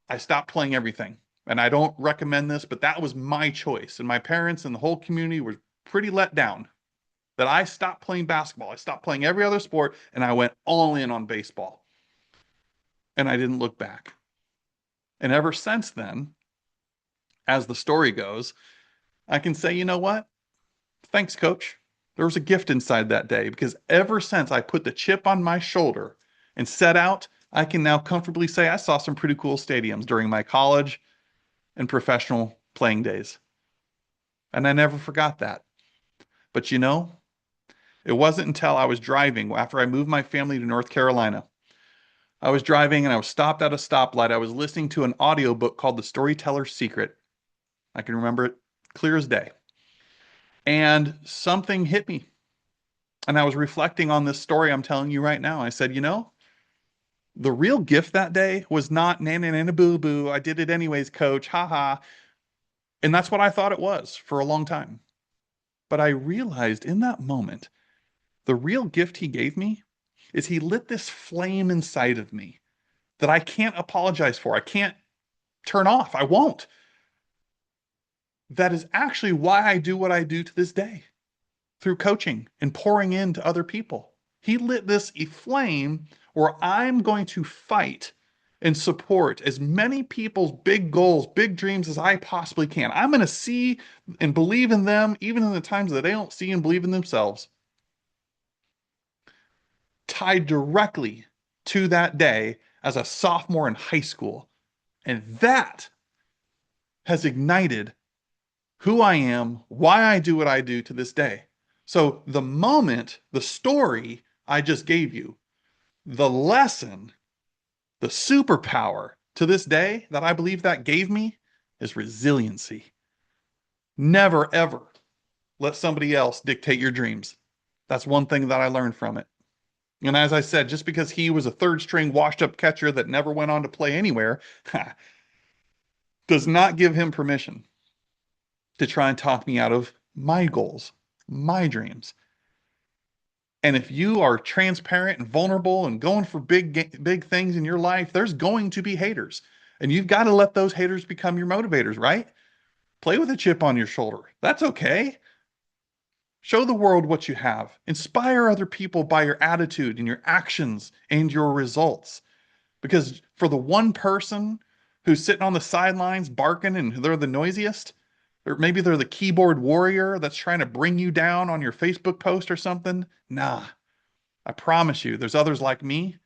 I stopped playing everything. And I don't recommend this, but that was my choice. And my parents and the whole community were pretty let down that I stopped playing basketball. I stopped playing every other sport and I went all in on baseball. And I didn't look back. And ever since then, as the story goes, I can say, you know what? Thanks, coach. There was a gift inside that day because ever since I put the chip on my shoulder and set out, I can now comfortably say I saw some pretty cool stadiums during my college and professional playing days. And I never forgot that. But you know, it wasn't until I was driving after I moved my family to North Carolina. I was driving and I was stopped at a stoplight. I was listening to an audiobook called The Storyteller's Secret. I can remember it clear as day. And something hit me. And I was reflecting on this story I'm telling you right now. I said, you know, the real gift that day was not nana nana boo boo. I did it anyways, coach. Ha ha. And that's what I thought it was for a long time. But I realized in that moment, the real gift he gave me is he lit this flame inside of me that I can't apologize for. I can't turn off. I won't. That is actually why I do what I do to this day through coaching and pouring into other people. He lit this flame where I'm going to fight and support as many people's big goals, big dreams as I possibly can. I'm going to see and believe in them, even in the times that they don't see and believe in themselves. Tied directly to that day as a sophomore in high school. And that has ignited who I am, why I do what I do to this day. So the moment, the story I just gave you, the lesson, the superpower to this day that I believe that gave me is resiliency. Never, ever let somebody else dictate your dreams. That's one thing that I learned from it. And as I said, just because he was a third string washed up catcher that never went on to play anywhere does not give him permission to try and talk me out of my goals, my dreams. And if you are transparent and vulnerable and going for big things in your life, there's going to be haters. And you've got to let those haters become your motivators, right? Play with a chip on your shoulder. That's okay. Show the world what you have. Inspire other people by your attitude and your actions and your results. Because for the one person who's sitting on the sidelines barking and they're the noisiest, or maybe they're the keyboard warrior that's trying to bring you down on your Facebook post or something, nah, I promise you, there's others like me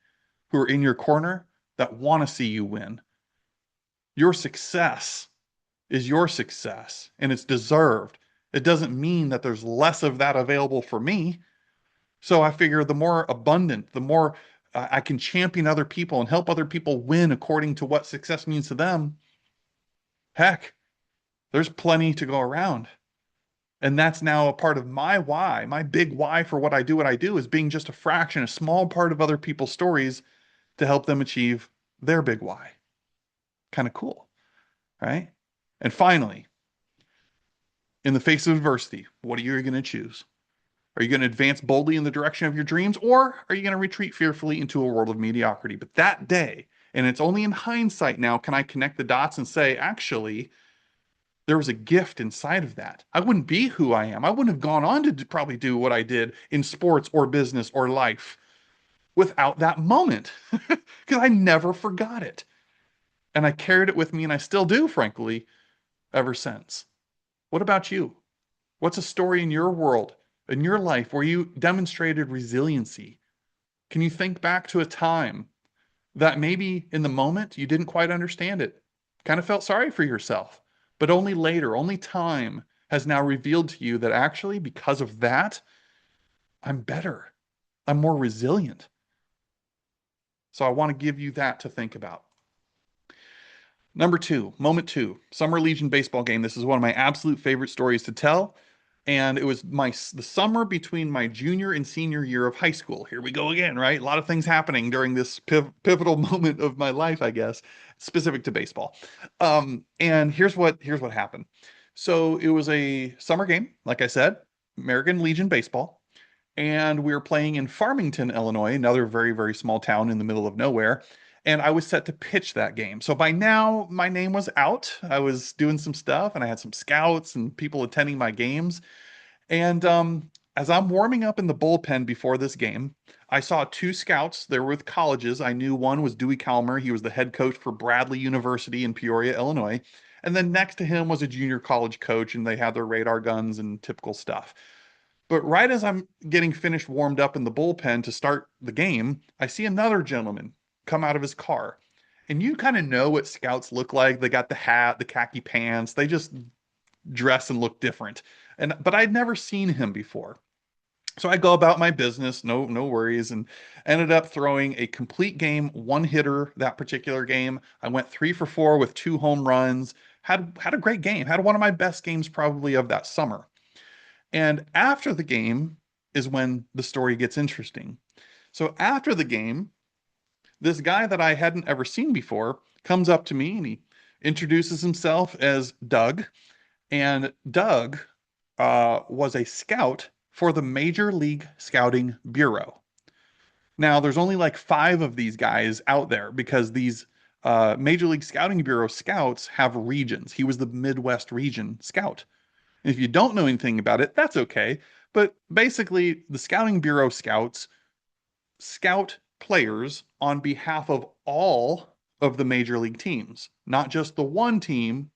who are in your corner that want to see you win. Your success is your success and it's deserved. It doesn't mean that there's less of that available for me. So I figure the more abundant, the more I can champion other people and help other people win according to what success means to them, Heck, there's plenty to go around. And that's now a part of my why. My big why for what I do is being just a fraction, a small part of other people's stories to help them achieve their big why. Kind of cool, right? And finally, in the face of adversity, what are you going to choose? Are you going to advance boldly in the direction of your dreams, or are you going to retreat fearfully into a world of mediocrity? But that day, and it's only in hindsight now, can I connect the dots and say, actually, there was a gift inside of that. I wouldn't be who I am. I wouldn't have gone on to probably do what I did in sports or business or life without that moment because I never forgot it. And I carried it with me, and I still do, frankly, ever since. What about you? What's a story in your world, in your life, where you demonstrated resiliency? Can you think back to a time that maybe in the moment you didn't quite understand it, kind of felt sorry for yourself, but only later, only time has now revealed to you that actually, because of that, I'm better. I'm more resilient. So I want to give you that to think about. Number two, moment two, Summer Legion baseball game. This is one of my absolute favorite stories to tell. And it was the summer between my junior and senior year of high school. Here we go again, right? A lot of things happening during this pivotal moment of my life, I guess, specific to baseball. And here's what happened. So it was a summer game, like I said, American Legion baseball, and we were playing in Farmington, Illinois, another very, very small town in the middle of nowhere. And I was set to pitch that game. So by now, my name was out. I was doing some stuff, and I had some scouts and people attending my games. And as I'm warming up in the bullpen before this game, I saw two scouts. They were with colleges. I knew one was Dewey Calmer. He was the head coach for Bradley University in Peoria, Illinois. And then next to him was a junior college coach, and they had their radar guns and typical stuff. But right as I'm getting finished warmed up in the bullpen to start the game, I see another gentleman come out of his car. And you kind of know what scouts look like. They got the hat, the khaki pants. They just dress and look different. But I'd never seen him before. So I go about my business, no worries, and ended up throwing a complete game, one hitter that particular game. I went 3 for 4 with 2 home runs. Had a great game. Had one of my best games probably of that summer. And after the game is when the story gets interesting. So after the game, this guy that I hadn't ever seen before comes up to me and he introduces himself as Doug. And Doug was a scout for the Major League Scouting Bureau. Now, there's only like 5 of these guys out there because these Major League Scouting Bureau scouts have regions. He was the Midwest region scout. And if you don't know anything about it, that's okay. But basically, the Scouting Bureau scouts scout players on behalf of all of the major league teams, not just the one team,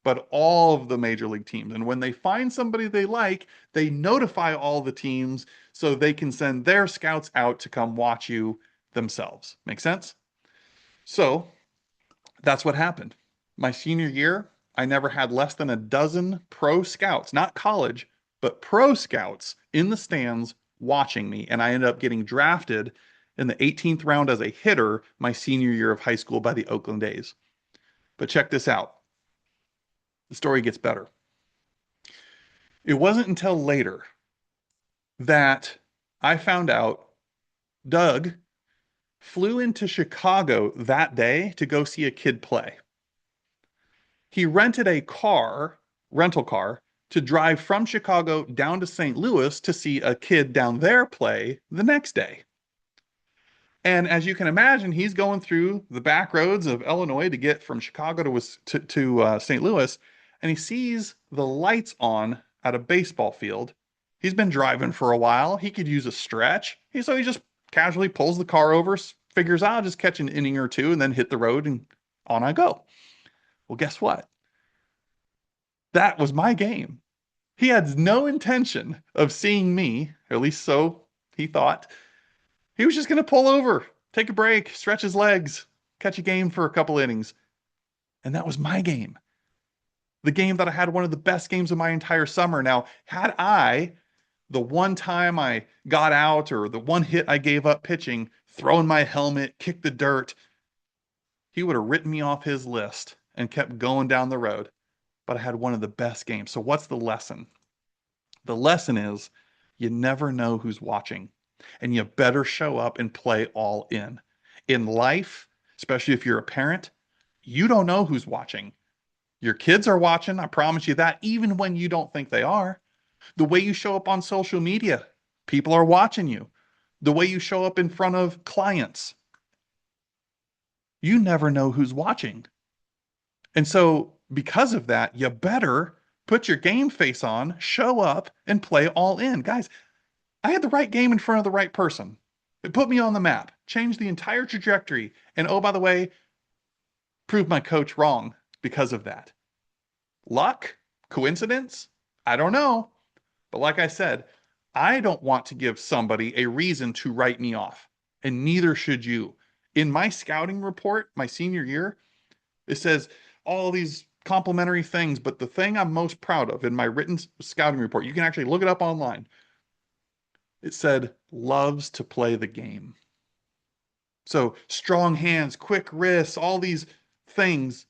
but all of the major league teams. And when they find somebody they like, they notify all the teams so they can send their scouts out to come watch you themselves. Make sense? So that's what happened. My senior year, I never had less than a dozen pro scouts, not college, but pro scouts in the stands watching me. And I ended up getting drafted in the 18th round as a hitter my senior year of high school by the Oakland A's. But check this out. The story gets better. It wasn't until later that I found out Doug flew into Chicago that day to go see a kid play. He rented a rental car, to drive from Chicago down to St. Louis to see a kid down there play the next day. And as you can imagine, he's going through the back roads of Illinois to get from Chicago to St. Louis, and he sees the lights on at a baseball field. He's been driving for a while. He could use a stretch. So he just casually pulls the car over, figures I'll just catch an inning or two and then hit the road and on I go. Well, guess what? That was my game. He had no intention of seeing me, at least so he thought. He was just going to pull over, take a break, stretch his legs, catch a game for a couple innings. And that was my game. The game that I had one of the best games of my entire summer. Now, had I, the one time I got out or the one hit I gave up pitching, thrown my helmet, kicked the dirt, he would have written me off his list and kept going down the road. But I had one of the best games. So what's the lesson? The lesson is you never know who's watching, and you better show up and play all in. In life, especially if you're a parent, you don't know who's watching. Your kids are watching, I promise you that, even when you don't think they are. The way you show up on social media, people are watching you. The way you show up in front of clients, you never know who's watching. And so, because of that, you better put your game face on, show up, and play all in. Guys, I had the right game in front of the right person. It put me on the map, changed the entire trajectory. And oh, by the way, proved my coach wrong because of that. Luck? Coincidence? I don't know. But like I said, I don't want to give somebody a reason to write me off, and neither should you. In my scouting report, my senior year, it says all these complimentary things, but the thing I'm most proud of in my written scouting report, you can actually look it up online. It said, loves to play the game. So strong hands, quick wrists, all these things.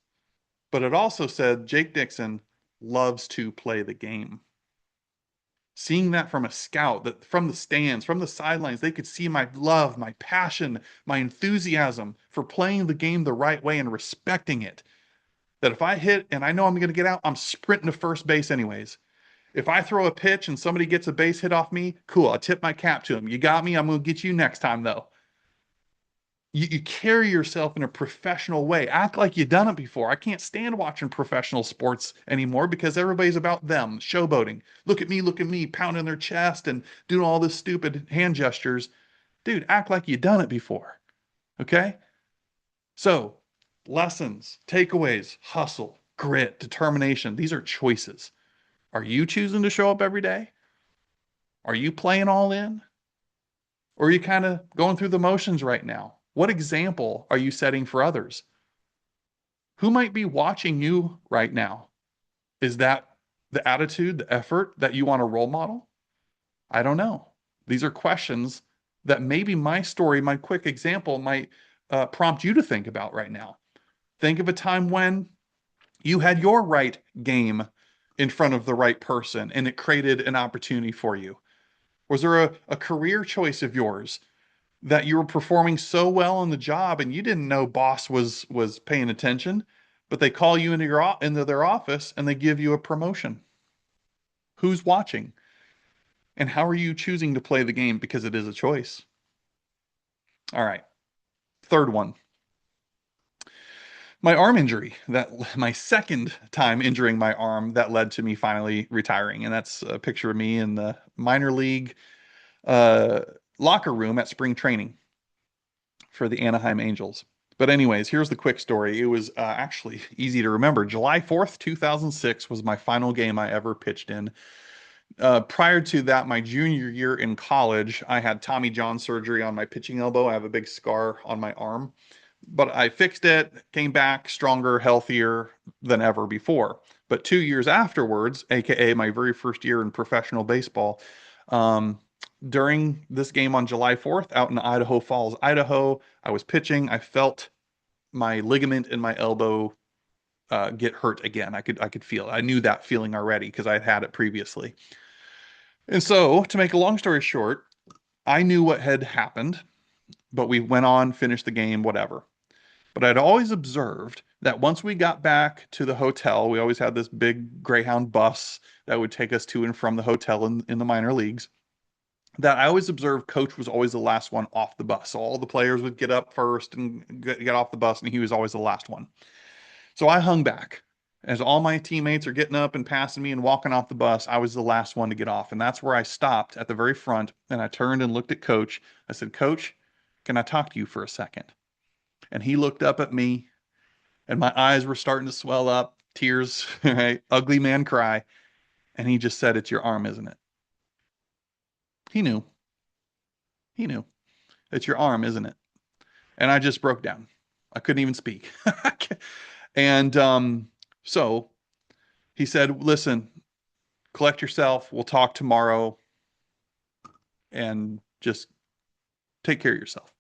But it also said Jake Dixon loves to play the game. Seeing that from a scout, that from the stands, from the sidelines, they could see my love, my passion, my enthusiasm for playing the game the right way and respecting it. That if I hit and I know I'm going to get out, I'm sprinting to first base anyways. If I throw a pitch and somebody gets a base hit off me, cool, I tip my cap to them. You got me, I'm going to get you next time though. You carry yourself in a professional way. Act like you've done it before. I can't stand watching professional sports anymore because everybody's about them, showboating. Look at me, pounding their chest and doing all this stupid hand gestures. Dude, act like you've done it before. Okay? So, lessons, takeaways, hustle, grit, determination. These are choices. Are you choosing to show up every day? Are you playing all in? Or are you kind of going through the motions right now? What example are you setting for others? Who might be watching you right now? Is that the attitude, the effort that you want to role model? I don't know. These are questions that maybe my story, my quick example might prompt you to think about right now. Think of a time when you had your right game in front of the right person and it created an opportunity for you. Was there a career choice of yours that you were performing so well on the job and you didn't know boss was paying attention, but they call you into their office and they give you a promotion? Who's watching? And how are you choosing to play the game because it is a choice? All right. Third one. My arm injury, that my second time injuring my arm that led to me finally retiring. And that's a picture of me in the minor league uh, locker room at spring training for the Anaheim Angels. But anyways, here's the quick story. It was actually easy to remember. July 4th, 2006 was my final game I ever pitched in. Prior to that, my junior year in college, I had Tommy John surgery on my pitching elbow. I have a big scar on my arm, but I fixed it, came back stronger, healthier than ever before. But 2 years afterwards, aka my very first year in professional baseball, um, during this game on July 4th out in Idaho Falls, Idaho, I was pitching. I felt my ligament in my elbow get hurt again. I could feel it. I knew that feeling already because I had had it previously. And so, to make a long story short, I knew what had happened, but we went on, finished the game, whatever. But I'd always observed that once we got back to the hotel, we always had this big Greyhound bus that would take us to and from the hotel in the minor leagues. That I always observed coach was always the last one off the bus. So all the players would get up first and get off the bus, and he was always the last one. So I hung back. As all my teammates are getting up and passing me and walking off the bus, I was the last one to get off. And that's where I stopped at the very front. And I turned and looked at Coach. I said, Coach, can I talk to you for a second? And he looked up at me, and my eyes were starting to swell up, tears, right? Ugly man cry. And he just said, it's your arm, isn't it? He knew. He knew. It's your arm, isn't it? And I just broke down. I couldn't even speak. And so he said, listen, collect yourself. We'll talk tomorrow and just take care of yourself.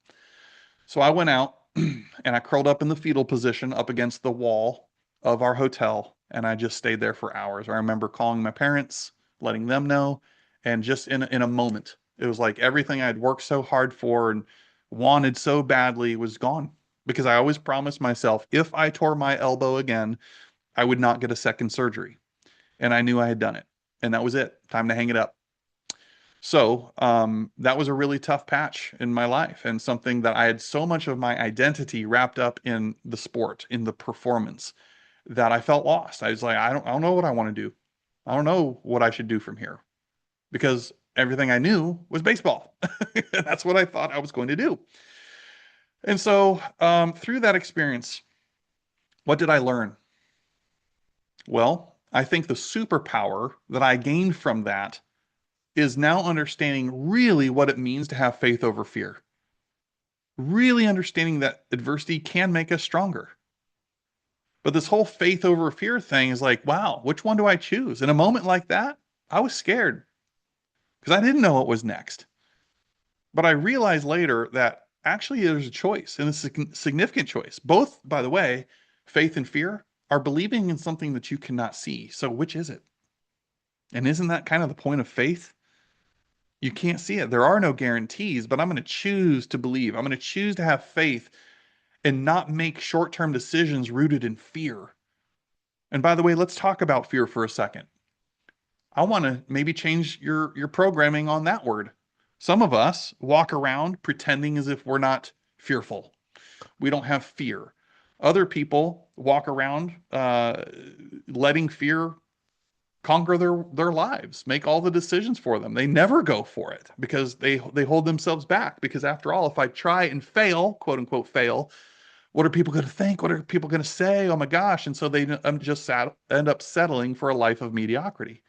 So I went out and I curled up in the fetal position up against the wall of our hotel, and I just stayed there for hours. I remember calling my parents, letting them know, and just in a moment, it was like everything I'd worked so hard for and wanted so badly was gone. Because I always promised myself, if I tore my elbow again, I would not get a second surgery. And I knew I had done it. And that was it. Time to hang it up. So that was a really tough patch in my life, and something that I had so much of my identity wrapped up in the sport, in the performance, that I felt lost. I was like, I don't know what I want to do. I don't know what I should do from here, because everything I knew was baseball. That's what I thought I was going to do. And so through that experience, what did I learn? Well, I think the superpower that I gained from that is now understanding really what it means to have faith over fear. Really understanding that adversity can make us stronger. But this whole faith over fear thing is like, wow, which one do I choose? In a moment like that, I was scared because I didn't know what was next. But I realized later that actually there's a choice, and it's a significant choice. Both, by the way, faith and fear are believing in something that you cannot see. So which is it? And isn't that kind of the point of faith? You can't see it. There are no guarantees, but I'm going to choose to believe. I'm going to choose to have faith and not make short-term decisions rooted in fear. And by the way, let's talk about fear for a second. I want to maybe change your programming on that word. Some of us walk around pretending as if we're not fearful. We don't have fear. Other people walk around letting fear conquer their lives, make all the decisions for them. They never go for it because they hold themselves back. Because after all, if I try and fail, quote unquote fail, what are people going to think? What are people going to say? Oh my gosh! And so they end up settling for a life of mediocrity.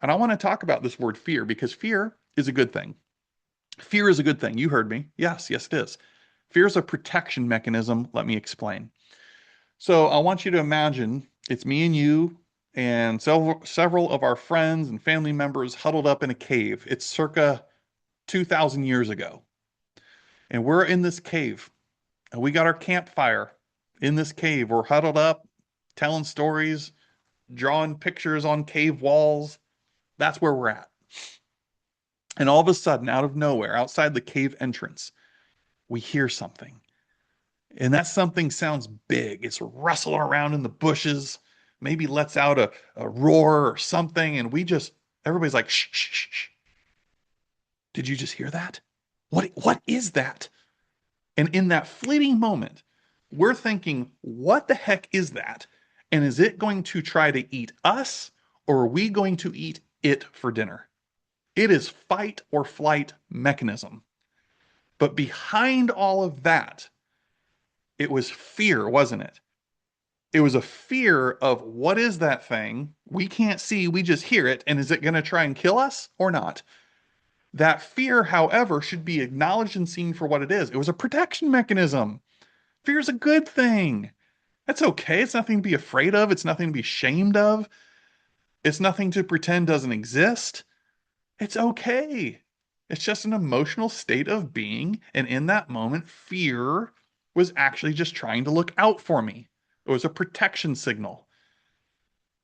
And I want to talk about this word fear, because fear is a good thing. Fear is a good thing. You heard me. Yes, yes, it is. Fear is a protection mechanism. Let me explain. So I want you to imagine it's me and you and several of our friends and family members huddled up in a cave. It's circa 2,000 years ago. And we're in this cave, and we got our campfire in this cave. We're huddled up, telling stories, drawing pictures on cave walls. That's where we're at. And all of a sudden, out of nowhere, outside the cave entrance, we hear something. And that something sounds big. It's rustling around in the bushes, maybe lets out a roar or something. And everybody's like, shh, shh, shh, shh. Did you just hear that? What is that? And in that fleeting moment, we're thinking, what the heck is that? And is it going to try to eat us, or are we going to eat it for dinner? It is fight or flight mechanism. But behind all of that, it was fear, wasn't it? It was a fear of, what is that thing? We can't see, we just hear it. And is it going to try and kill us or not? That fear, however, should be acknowledged and seen for what it is. It was a protection mechanism. Fear is a good thing. That's okay. It's nothing to be afraid of. It's nothing to be ashamed of. It's nothing to pretend doesn't exist. It's okay. It's just an emotional state of being. And in that moment, fear was actually just trying to look out for me. It was a protection signal.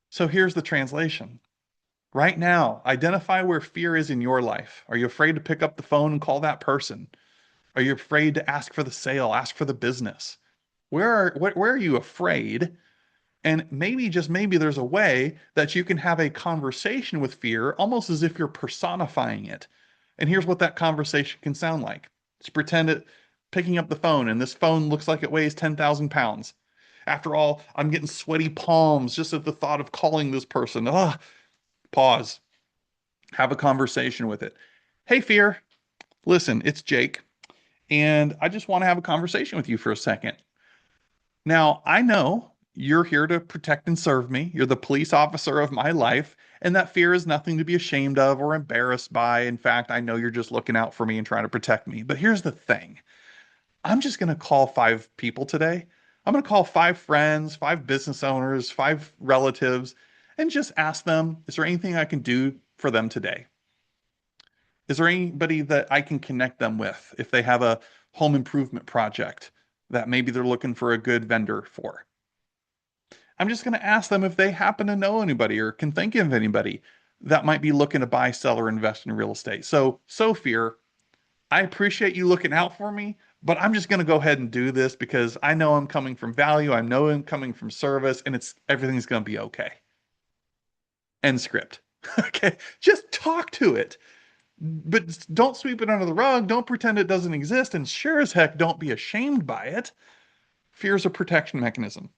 So here's the translation. Right now, identify where fear is in your life. Are you afraid to pick up the phone and call that person? Are you afraid to ask for the sale, ask for the business? Where are you afraid? And maybe, just maybe, there's a way that you can have a conversation with fear, almost as if you're personifying it. And here's what that conversation can sound like. Just pretend it picking up the phone, and this phone looks like it weighs 10,000 pounds. After all, I'm getting sweaty palms just at the thought of calling this person. Ah, pause. Have a conversation with it. Hey, fear. Listen, it's Jake, and I just want to have a conversation with you for a second. Now, I know you're here to protect and serve me. You're the police officer of my life, and that fear is nothing to be ashamed of or embarrassed by. In fact, I know you're just looking out for me and trying to protect me. But here's the thing. I'm just going to call 5 people today. I'm going to call 5 friends, 5 business owners, 5 relatives, and just ask them, is there anything I can do for them today? Is there anybody that I can connect them with if they have a home improvement project that maybe they're looking for a good vendor for? I'm just going to ask them if they happen to know anybody or can think of anybody that might be looking to buy, sell, or invest in real estate. So fear, I appreciate you looking out for me, but I'm just going to go ahead and do this because I know I'm coming from value. I know I'm coming from service, and it's everything's going to be okay. End script. Okay, just talk to it, but don't sweep it under the rug. Don't pretend it doesn't exist, and sure as heck, don't be ashamed by it. Fear is a protection mechanism.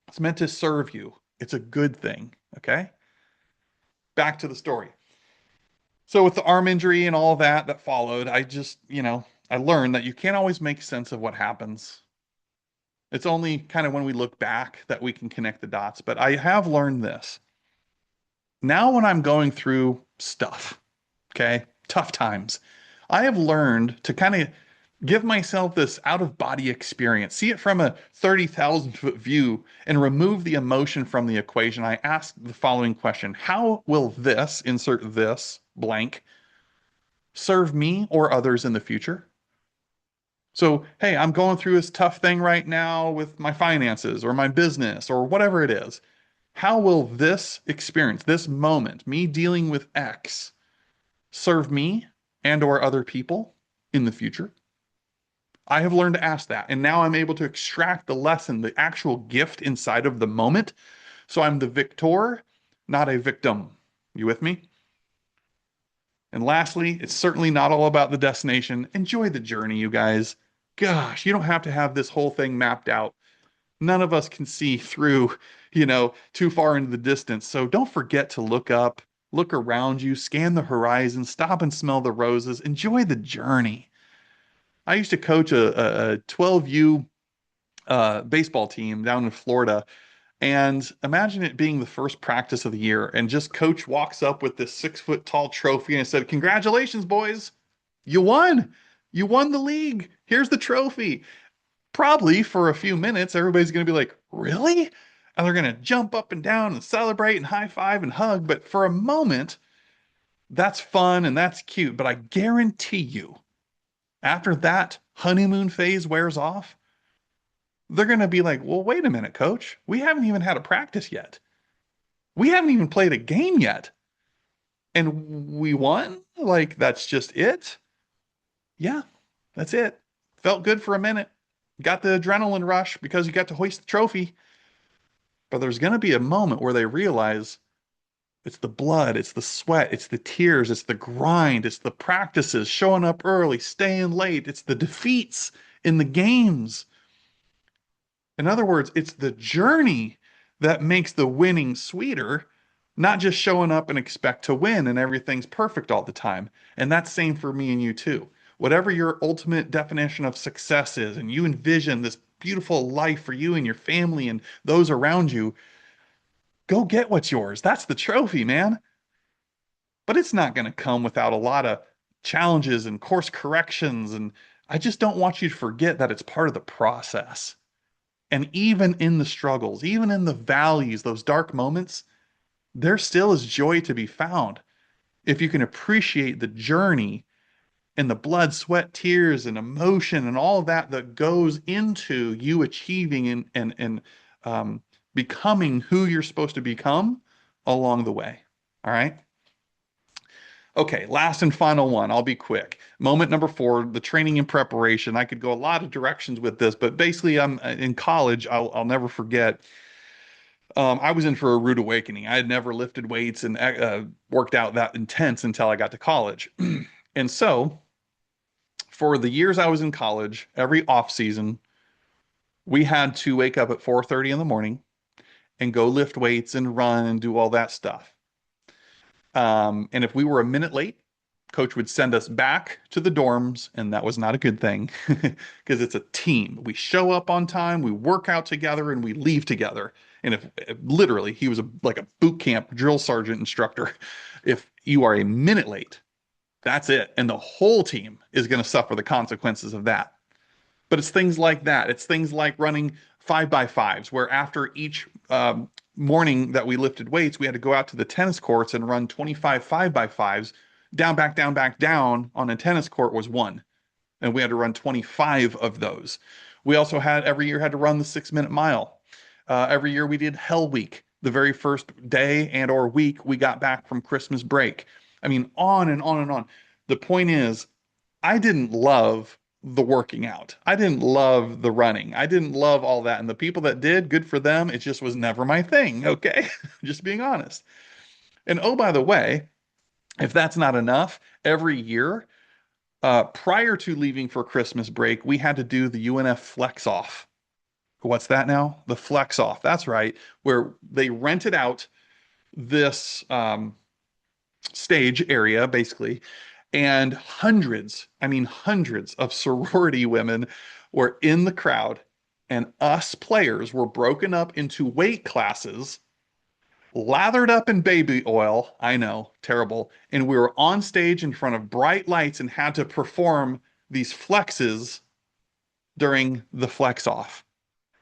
It's meant to serve you. It's a good thing. Okay, back to the story. So with the arm injury and all that followed, I just, I learned that you can't always make sense of what happens. It's only kind of when we look back that we can connect the dots. But I have learned this. Now when I'm going through stuff, okay, tough times, I have learned to kind of give myself this out of body experience, see it from a 30,000-foot view and remove the emotion from the equation. I ask the following question: how will this, insert this blank, serve me or others in the future? So, hey, I'm going through this tough thing right now with my finances or my business or whatever it is. How will this experience, this moment, me dealing with X, serve me and or other people in the future? I have learned to ask that, and now I'm able to extract the lesson, the actual gift inside of the moment. So I'm the victor, not a victim. You with me? And lastly, it's certainly not all about the destination. Enjoy the journey, you guys. Gosh, you don't have to have this whole thing mapped out. None of us can see through, too far into the distance. So don't forget to look up, look around you, scan the horizon, stop and smell the roses. Enjoy the journey. I used to coach a 12U baseball team down in Florida. And imagine it being the first practice of the year, and just coach walks up with this 6 foot tall trophy and said, "Congratulations, boys. You won. You won the league. Here's the trophy." Probably for a few minutes, everybody's going to be like, "Really?" And they're going to jump up and down and celebrate and high five and hug. But for a moment, that's fun and that's cute. But I guarantee you, after that honeymoon phase wears off, they're going to be like, "Well, wait a minute, coach. We haven't even had a practice yet. We haven't even played a game yet. And we won? Like, that's just it?" Yeah, that's it. Felt good for a minute. Got the adrenaline rush because you got to hoist the trophy. But there's going to be a moment where they realize it's the blood, it's the sweat, it's the tears, it's the grind, it's the practices, showing up early, staying late, it's the defeats in the games. In other words, it's the journey that makes the winning sweeter, not just showing up and expect to win and everything's perfect all the time. And that's same for me and you too. Whatever your ultimate definition of success is, and you envision this beautiful life for you and your family and those around you, go get what's yours. That's the trophy, man. But it's not going to come without a lot of challenges and course corrections. And I just don't want you to forget that it's part of the process. And even in the struggles, even in the valleys, those dark moments, there still is joy to be found if you can appreciate the journey and the blood, sweat, tears, and emotion and all of that that goes into you achieving and becoming who you're supposed to become along the way. All right. Okay, last and final one. I'll be quick. Moment number 4, the training and preparation. I could go a lot of directions with this, but basically, I'm in college. I'll never forget. I was in for a rude awakening. I had never lifted weights and worked out that intense until I got to college. And so, for the years I was in college, every off season, we had to wake up at 4:30 in the morning and go lift weights and run and do all that stuff. And if we were a minute late, coach would send us back to the dorms, and that was not a good thing because it's a team. We show up on time, we work out together, and we leave together. And if literally he was like a boot camp drill sergeant instructor, if you are a minute late, that's it. And the whole team is going to suffer the consequences of that. But it's things like that. It's things like running 5x5s, where after each morning that we lifted weights, we had to go out to the tennis courts and run 25 5x5s. Down, back down on a tennis court was one. And we had to run 25 of those. We also had every year had to run the 6 minute mile. Every year we did Hell Week, the very first day and or week we got back from Christmas break. I mean, on and on and on. The point is, I didn't love the working out. I didn't love the running. I didn't love all that. And the people that did, good for them. It just was never my thing. Okay. Just being honest. And oh, by the way, if that's not enough, every year, prior to leaving for Christmas break, we had to do the UNF Flex Off. What's that now? The Flex Off. That's right. Where they rented out this stage area, basically, and hundreds, I mean, hundreds of sorority women were in the crowd, and us players were broken up into weight classes, lathered up in baby oil. I know, terrible. And we were on stage in front of bright lights and had to perform these flexes during the flex off.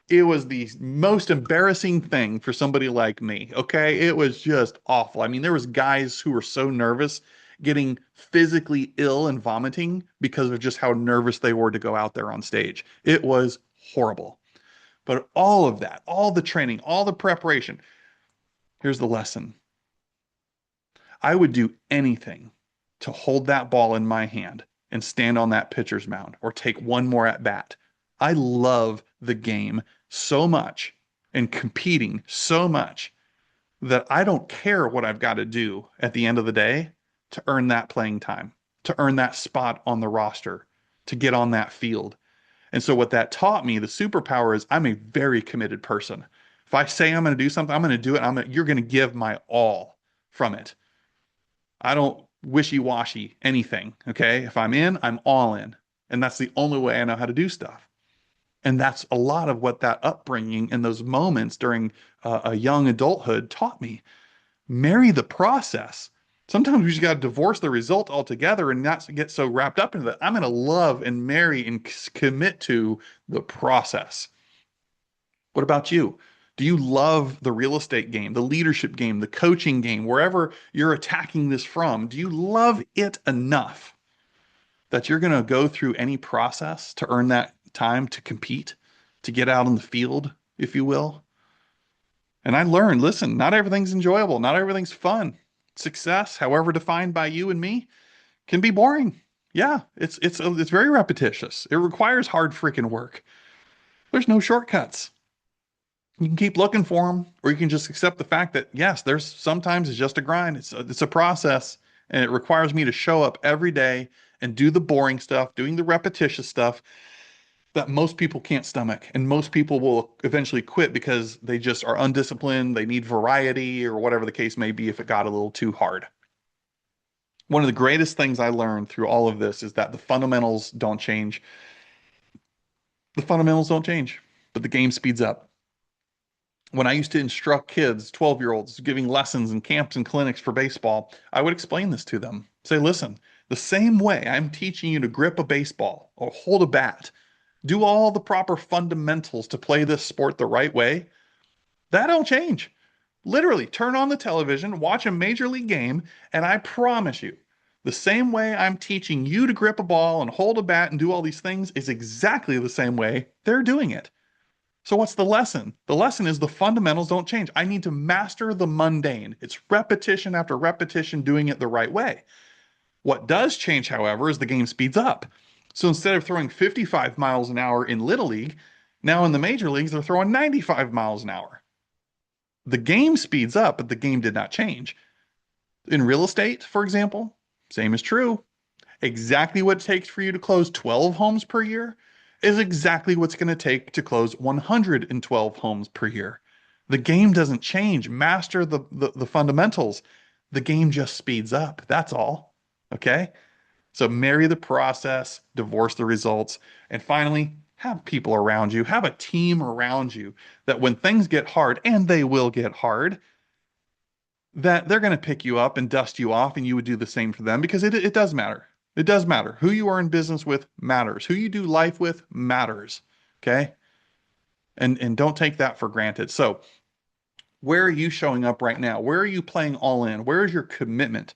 It was the most embarrassing thing for somebody like me. Okay. It was just awful. I mean, there was guys who were so nervous, getting physically ill and vomiting because of just how nervous they were to go out there on stage. It was horrible. But all of that, all the training, all the preparation, here's the lesson. I would do anything to hold that ball in my hand and stand on that pitcher's mound or take one more at bat. I love the game so much and competing so much that I don't care what I've got to do at the end of the day to earn that playing time, to earn that spot on the roster, to get on that field. And so what that taught me, the superpower is I'm a very committed person. If I say I'm going to do something, I'm going to do it. You're going to give my all from it. I don't wishy-washy anything. Okay. If I'm in, I'm all in. And that's the only way I know how to do stuff. And that's a lot of what that upbringing and those moments during a young adulthood taught me. Marry the process. Sometimes we just got to divorce the result altogether and not get so wrapped up into that. I'm going to love and marry and commit to the process. What about you? Do you love the real estate game, the leadership game, the coaching game, wherever you're attacking this from? Do you love it enough that you're going to go through any process to earn that time to compete, to get out on the field, if you will? And I learned, listen, not everything's enjoyable. Not everything's fun. Success, however defined by you and me, can be boring. Yeah, it's very repetitious. It requires hard freaking work. There's no shortcuts. You can keep looking for them, or you can just accept the fact that yes, there's sometimes it's just a grind. It's a process, and it requires me to show up every day and do the boring stuff, doing the repetitious stuff that most people can't stomach. And most people will eventually quit because they just are undisciplined. They need variety or whatever the case may be if it got a little too hard. One of the greatest things I learned through all of this is that the fundamentals don't change. The fundamentals don't change, but the game speeds up. When I used to instruct kids, 12-year-olds, giving lessons and camps and clinics for baseball, I would explain this to them. Say, listen, the same way I'm teaching you to grip a baseball or hold a bat, do all the proper fundamentals to play this sport the right way, that don't change. Literally, turn on the television, watch a major league game, and I promise you, the same way I'm teaching you to grip a ball and hold a bat and do all these things is exactly the same way they're doing it. So what's the lesson? The lesson is the fundamentals don't change. I need to master the mundane. It's repetition after repetition doing it the right way. What does change, however, is the game speeds up. So instead of throwing 55 miles an hour in Little League, now in the major leagues, they're throwing 95 miles an hour. The game speeds up, but the game did not change. In real estate, for example, same is true. Exactly what it takes for you to close 12 homes per year is exactly what's going to take to close 112 homes per year. The game doesn't change. Master the fundamentals. The game just speeds up. That's all. Okay? So marry the process, divorce the results, and finally, have people around you, have a team around you that when things get hard, and they will get hard, that they're going to pick you up and dust you off, and you would do the same for them because it does matter. It does matter. Who you are in business with matters. Who you do life with matters. Okay? And don't take that for granted. So, where are you showing up right now? Where are you playing all in? Where is your commitment?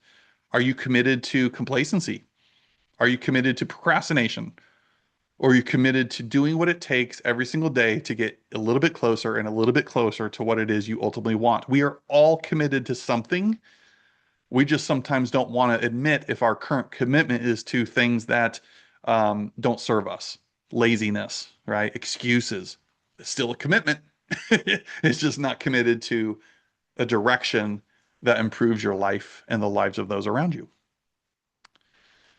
Are you committed to complacency? Are you committed to procrastination? or you're committed to doing what it takes every single day to get a little bit closer and a little bit closer to what it is you ultimately want. We are all committed to something. We just sometimes don't want to admit if our current commitment is to things that don't serve us. Laziness, right? Excuses. It's still a commitment. It's just not committed to a direction that improves your life and the lives of those around you.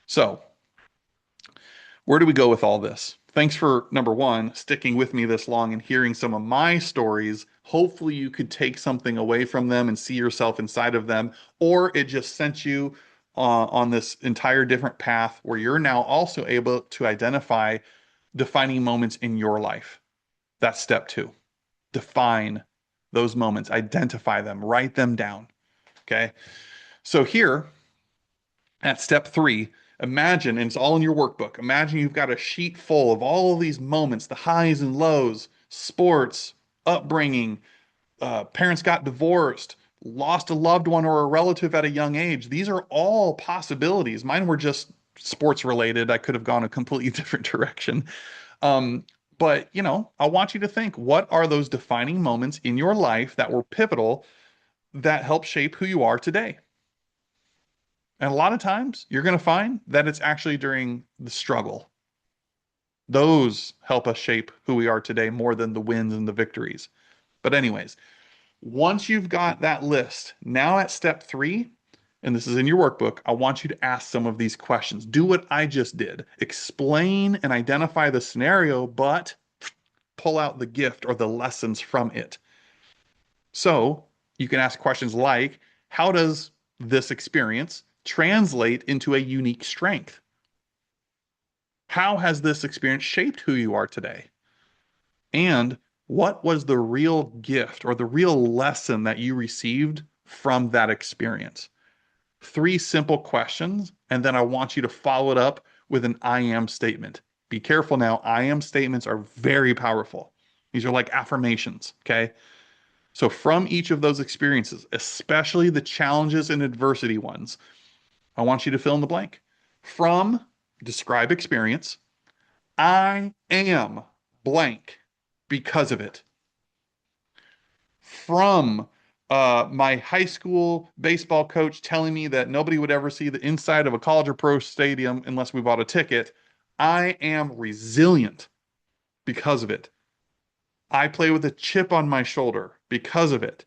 So, where do we go with all this? Thanks for number one, sticking with me this long and hearing some of my stories. Hopefully, you could take something away from them and see yourself inside of them, or it just sent you on this entire different path where you're now also able to identify defining moments in your life. That's step two. Define those moments, identify them, write them down. Okay. So here at step three, imagine, and it's all in your workbook. Imagine you've got a sheet full of all of these moments, the highs and lows, sports, upbringing, parents got divorced, lost a loved one or a relative at a young age. These are all possibilities. Mine were just sports related. I could have gone a completely different direction. Um, but, I want you to think, what are those defining moments in your life that were pivotal that help shape who you are today? And a lot of times you're going to find that it's actually during the struggle. Those help us shape who we are today more than the wins and the victories. But, anyways, once you've got that list, now at step three, and this is in your workbook, I want you to ask some of these questions. Do what I just did. Explain and identify the scenario, but pull out the gift or the lessons from it. So you can ask questions like, how does this experience translate into a unique strength? How has this experience shaped who you are today? And what was the real gift or the real lesson that you received from that experience? Three simple questions, and then I want you to follow it up with an I am statement. Be careful now. I am statements are very powerful. These are like affirmations, okay? So, from each of those experiences, especially the challenges and adversity ones, I want you to fill in the blank. From describe experience, I am blank because of it. From my high school baseball coach telling me that nobody would ever see the inside of a college or pro stadium unless we bought a ticket, I am resilient because of it. I play with a chip on my shoulder because of it.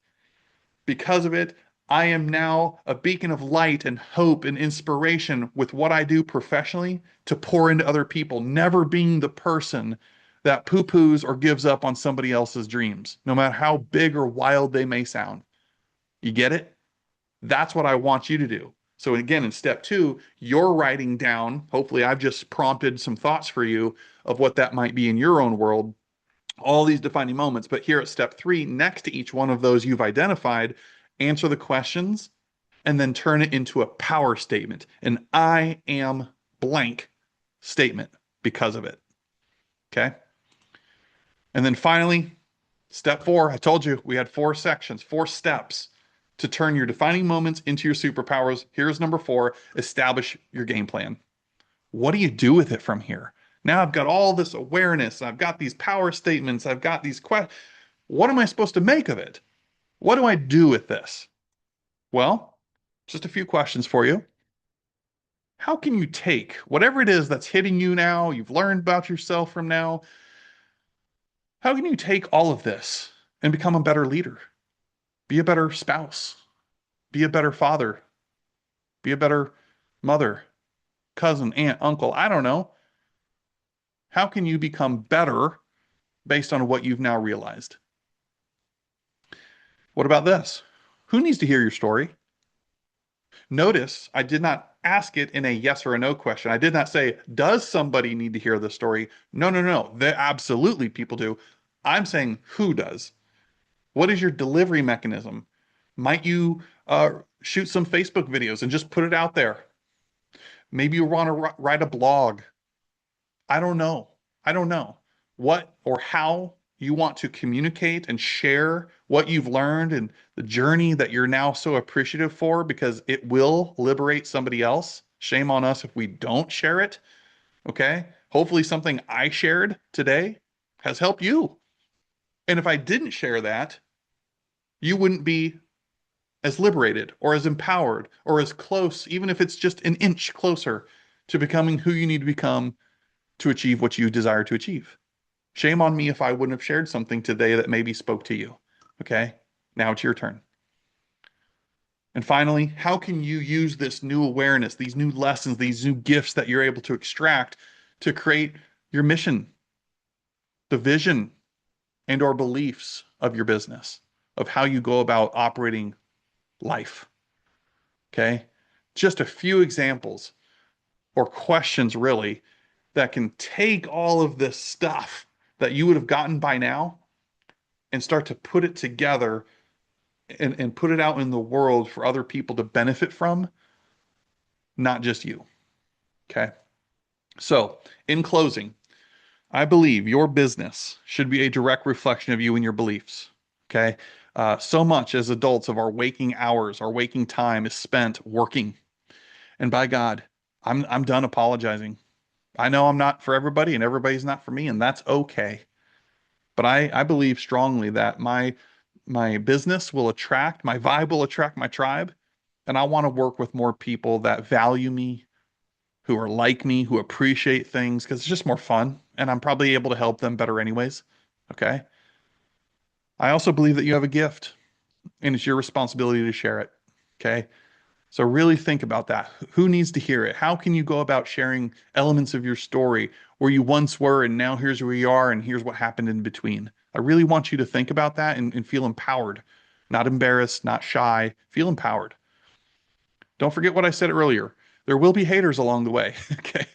Because of it, I am now a beacon of light and hope and inspiration with what I do professionally to pour into other people, never being the person that poo-poos or gives up on somebody else's dreams, no matter how big or wild they may sound. You get it? That's what I want you to do. So again, in step two, you're writing down, hopefully I've just prompted some thoughts for you of what that might be in your own world, all these defining moments. But here at step three, next to each one of those you've identified, answer the questions and then turn it into a power statement, an I am blank statement because of it. Okay. And then finally, step four, I told you we had 4 sections, 4 steps to turn your defining moments into your superpowers. Here's number 4, establish your game plan. What do you do with it from here? Now I've got all this awareness. I've got these power statements. I've got these questions. What am I supposed to make of it? What do I do with this? Well, just a few questions for you. How can you take whatever it is that's hitting you now, you've learned about yourself from now, how can you take all of this and become a better leader? Be a better spouse, be a better father, be a better mother, cousin, aunt, uncle. I don't know. How can you become better based on what you've now realized? What about this? Who needs to hear your story? Notice I did not ask it in a yes or a no question. I did not say, does somebody need to hear the story? No, no, no. Absolutely people do. I'm saying, who does? What is your delivery mechanism? Might you shoot some Facebook videos and just put it out there? Maybe you want to write a blog. I don't know. I don't know what or how you want to communicate and share what you've learned and the journey that you're now so appreciative for because it will liberate somebody else. Shame on us if we don't share it. Okay. Hopefully something I shared today has helped you. And if I didn't share that, you wouldn't be as liberated or as empowered or as close, even if it's just an inch closer to becoming who you need to become to achieve what you desire to achieve. Shame on me if I wouldn't have shared something today that maybe spoke to you. Okay, now it's your turn. And finally, how can you use this new awareness, these new lessons, these new gifts that you're able to extract to create your mission, the vision, and or beliefs of your business, of how you go about operating life? Okay, just a few examples or questions really that can take all of this stuff that you would have gotten by now and start to put it together and put it out in the world for other people to benefit from, not just you. Okay. So, in closing, I believe your business should be a direct reflection of you and your beliefs. Okay. So much as adults of our waking hours, our waking time is spent working. And by God, I'm done apologizing. I know I'm not for everybody and everybody's not for me, and that's okay. But I believe strongly that my business will attract, my vibe will attract my tribe, and I want to work with more people that value me, who are like me, who appreciate things, because it's just more fun, and I'm probably able to help them better anyways. Okay. I also believe that you have a gift, and it's your responsibility to share it. Okay. So really think about that. Who needs to hear it? How can you go about sharing elements of your story where you once were and now here's where you are and here's what happened in between? I really want you to think about that and feel empowered, not embarrassed, not shy. Feel empowered. Don't forget what I said earlier. There will be haters along the way. Okay.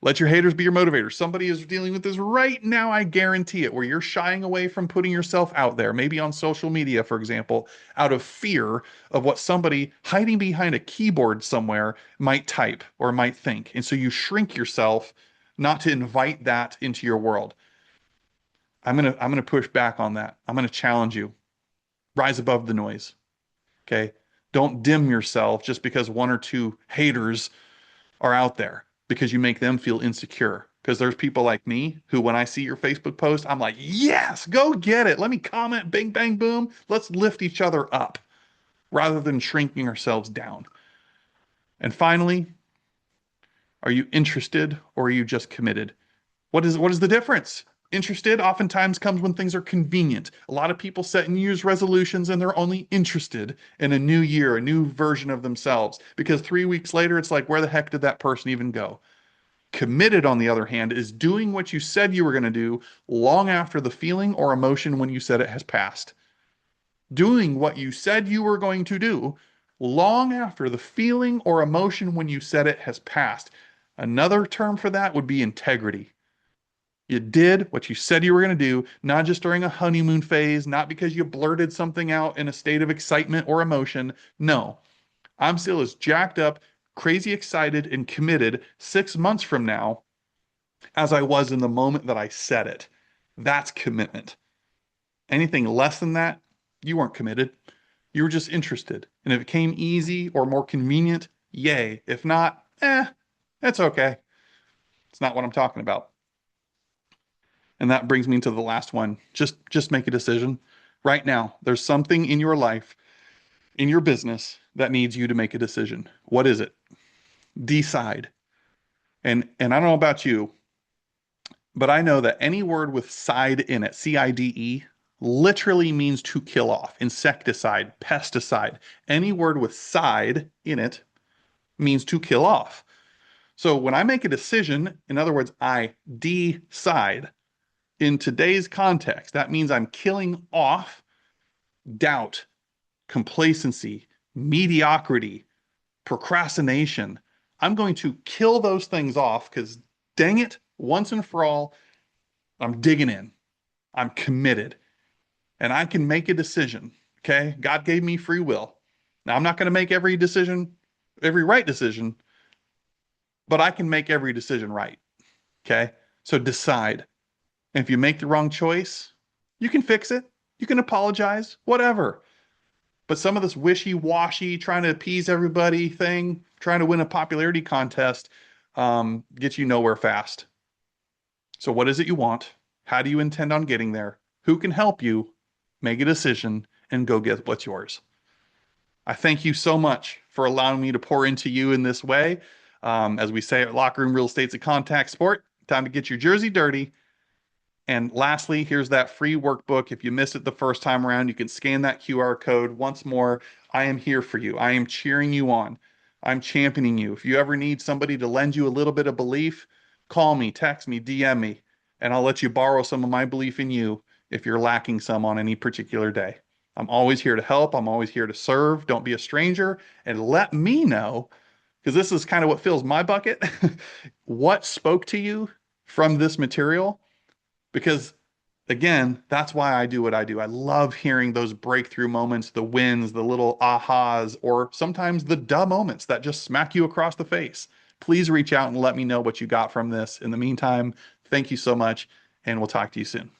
Let your haters be your motivators. Somebody is dealing with this right now, I guarantee it, where you're shying away from putting yourself out there, maybe on social media, for example, out of fear of what somebody hiding behind a keyboard somewhere might type or might think. And so you shrink yourself not to invite that into your world. I'm gonna push back on that. I'm gonna challenge you. Rise above the noise. Okay. Don't dim yourself just because one or two haters are out there because you make them feel insecure. Because there's people like me who, when I see your Facebook post, I'm like, yes, go get it. Let me comment, bing, bang, boom. Let's lift each other up rather than shrinking ourselves down. And finally, are you interested or are you just committed? What is the difference? Interested oftentimes comes when things are convenient. A lot of people set New Year's resolutions and they're only interested in a new year, a new version of themselves. Because 3 weeks later, it's like, where the heck did that person even go? Committed, on the other hand, is doing what you said you were going to do long after the feeling or emotion when you said it has passed. Doing what you said you were going to do long after the feeling or emotion when you said it has passed. Another term for that would be integrity. You did what you said you were going to do, not just during a honeymoon phase, not because you blurted something out in a state of excitement or emotion. No, I'm still as jacked up, crazy excited, and committed 6 months from now as I was in the moment that I said it. That's commitment. Anything less than that, you weren't committed. You were just interested. And if it came easy or more convenient, yay. If not, it's okay. It's not what I'm talking about. And that brings me to the last one. Just make a decision. Right now, there's something in your life, in your business that needs you to make a decision. What is it? Decide. And I don't know about you, but I know that any word with side in it, CIDE, literally means to kill off. Insecticide, pesticide. Any word with side in it means to kill off. So when I make a decision, in other words, I decide, in today's context, that means I'm killing off doubt, complacency, mediocrity, procrastination. I'm going to kill those things off because, dang it, once and for all, I'm digging in. I'm committed and I can make a decision. Okay. God gave me free will. Now, I'm not going to make every decision, every right decision, but I can make every decision right. Okay. So decide. And if you make the wrong choice, you can fix it. You can apologize, whatever. But some of this wishy-washy, trying to appease everybody thing, trying to win a popularity contest, gets you nowhere fast. So, what is it you want? How do you intend on getting there? Who can help you? Make a decision and go get what's yours. I thank you so much for allowing me to pour into you in this way. As we say at Locker Room Real Estate's a contact sport. Time to get your jersey dirty. And lastly, here's that free workbook. If you missed it the first time around, you can scan that QR code. Once more, I am here for you. I am cheering you on. I'm championing you. If you ever need somebody to lend you a little bit of belief, call me, text me, DM me, and I'll let you borrow some of my belief in you if you're lacking some on any particular day. I'm always here to help. I'm always here to serve. Don't be a stranger and let me know, because this is kind of what fills my bucket. What spoke to you from this material? Because again, that's why I do what I do. I love hearing those breakthrough moments, the wins, the little ahas, or sometimes the duh moments that just smack you across the face. Please reach out and let me know what you got from this. In the meantime, thank you so much, and we'll talk to you soon.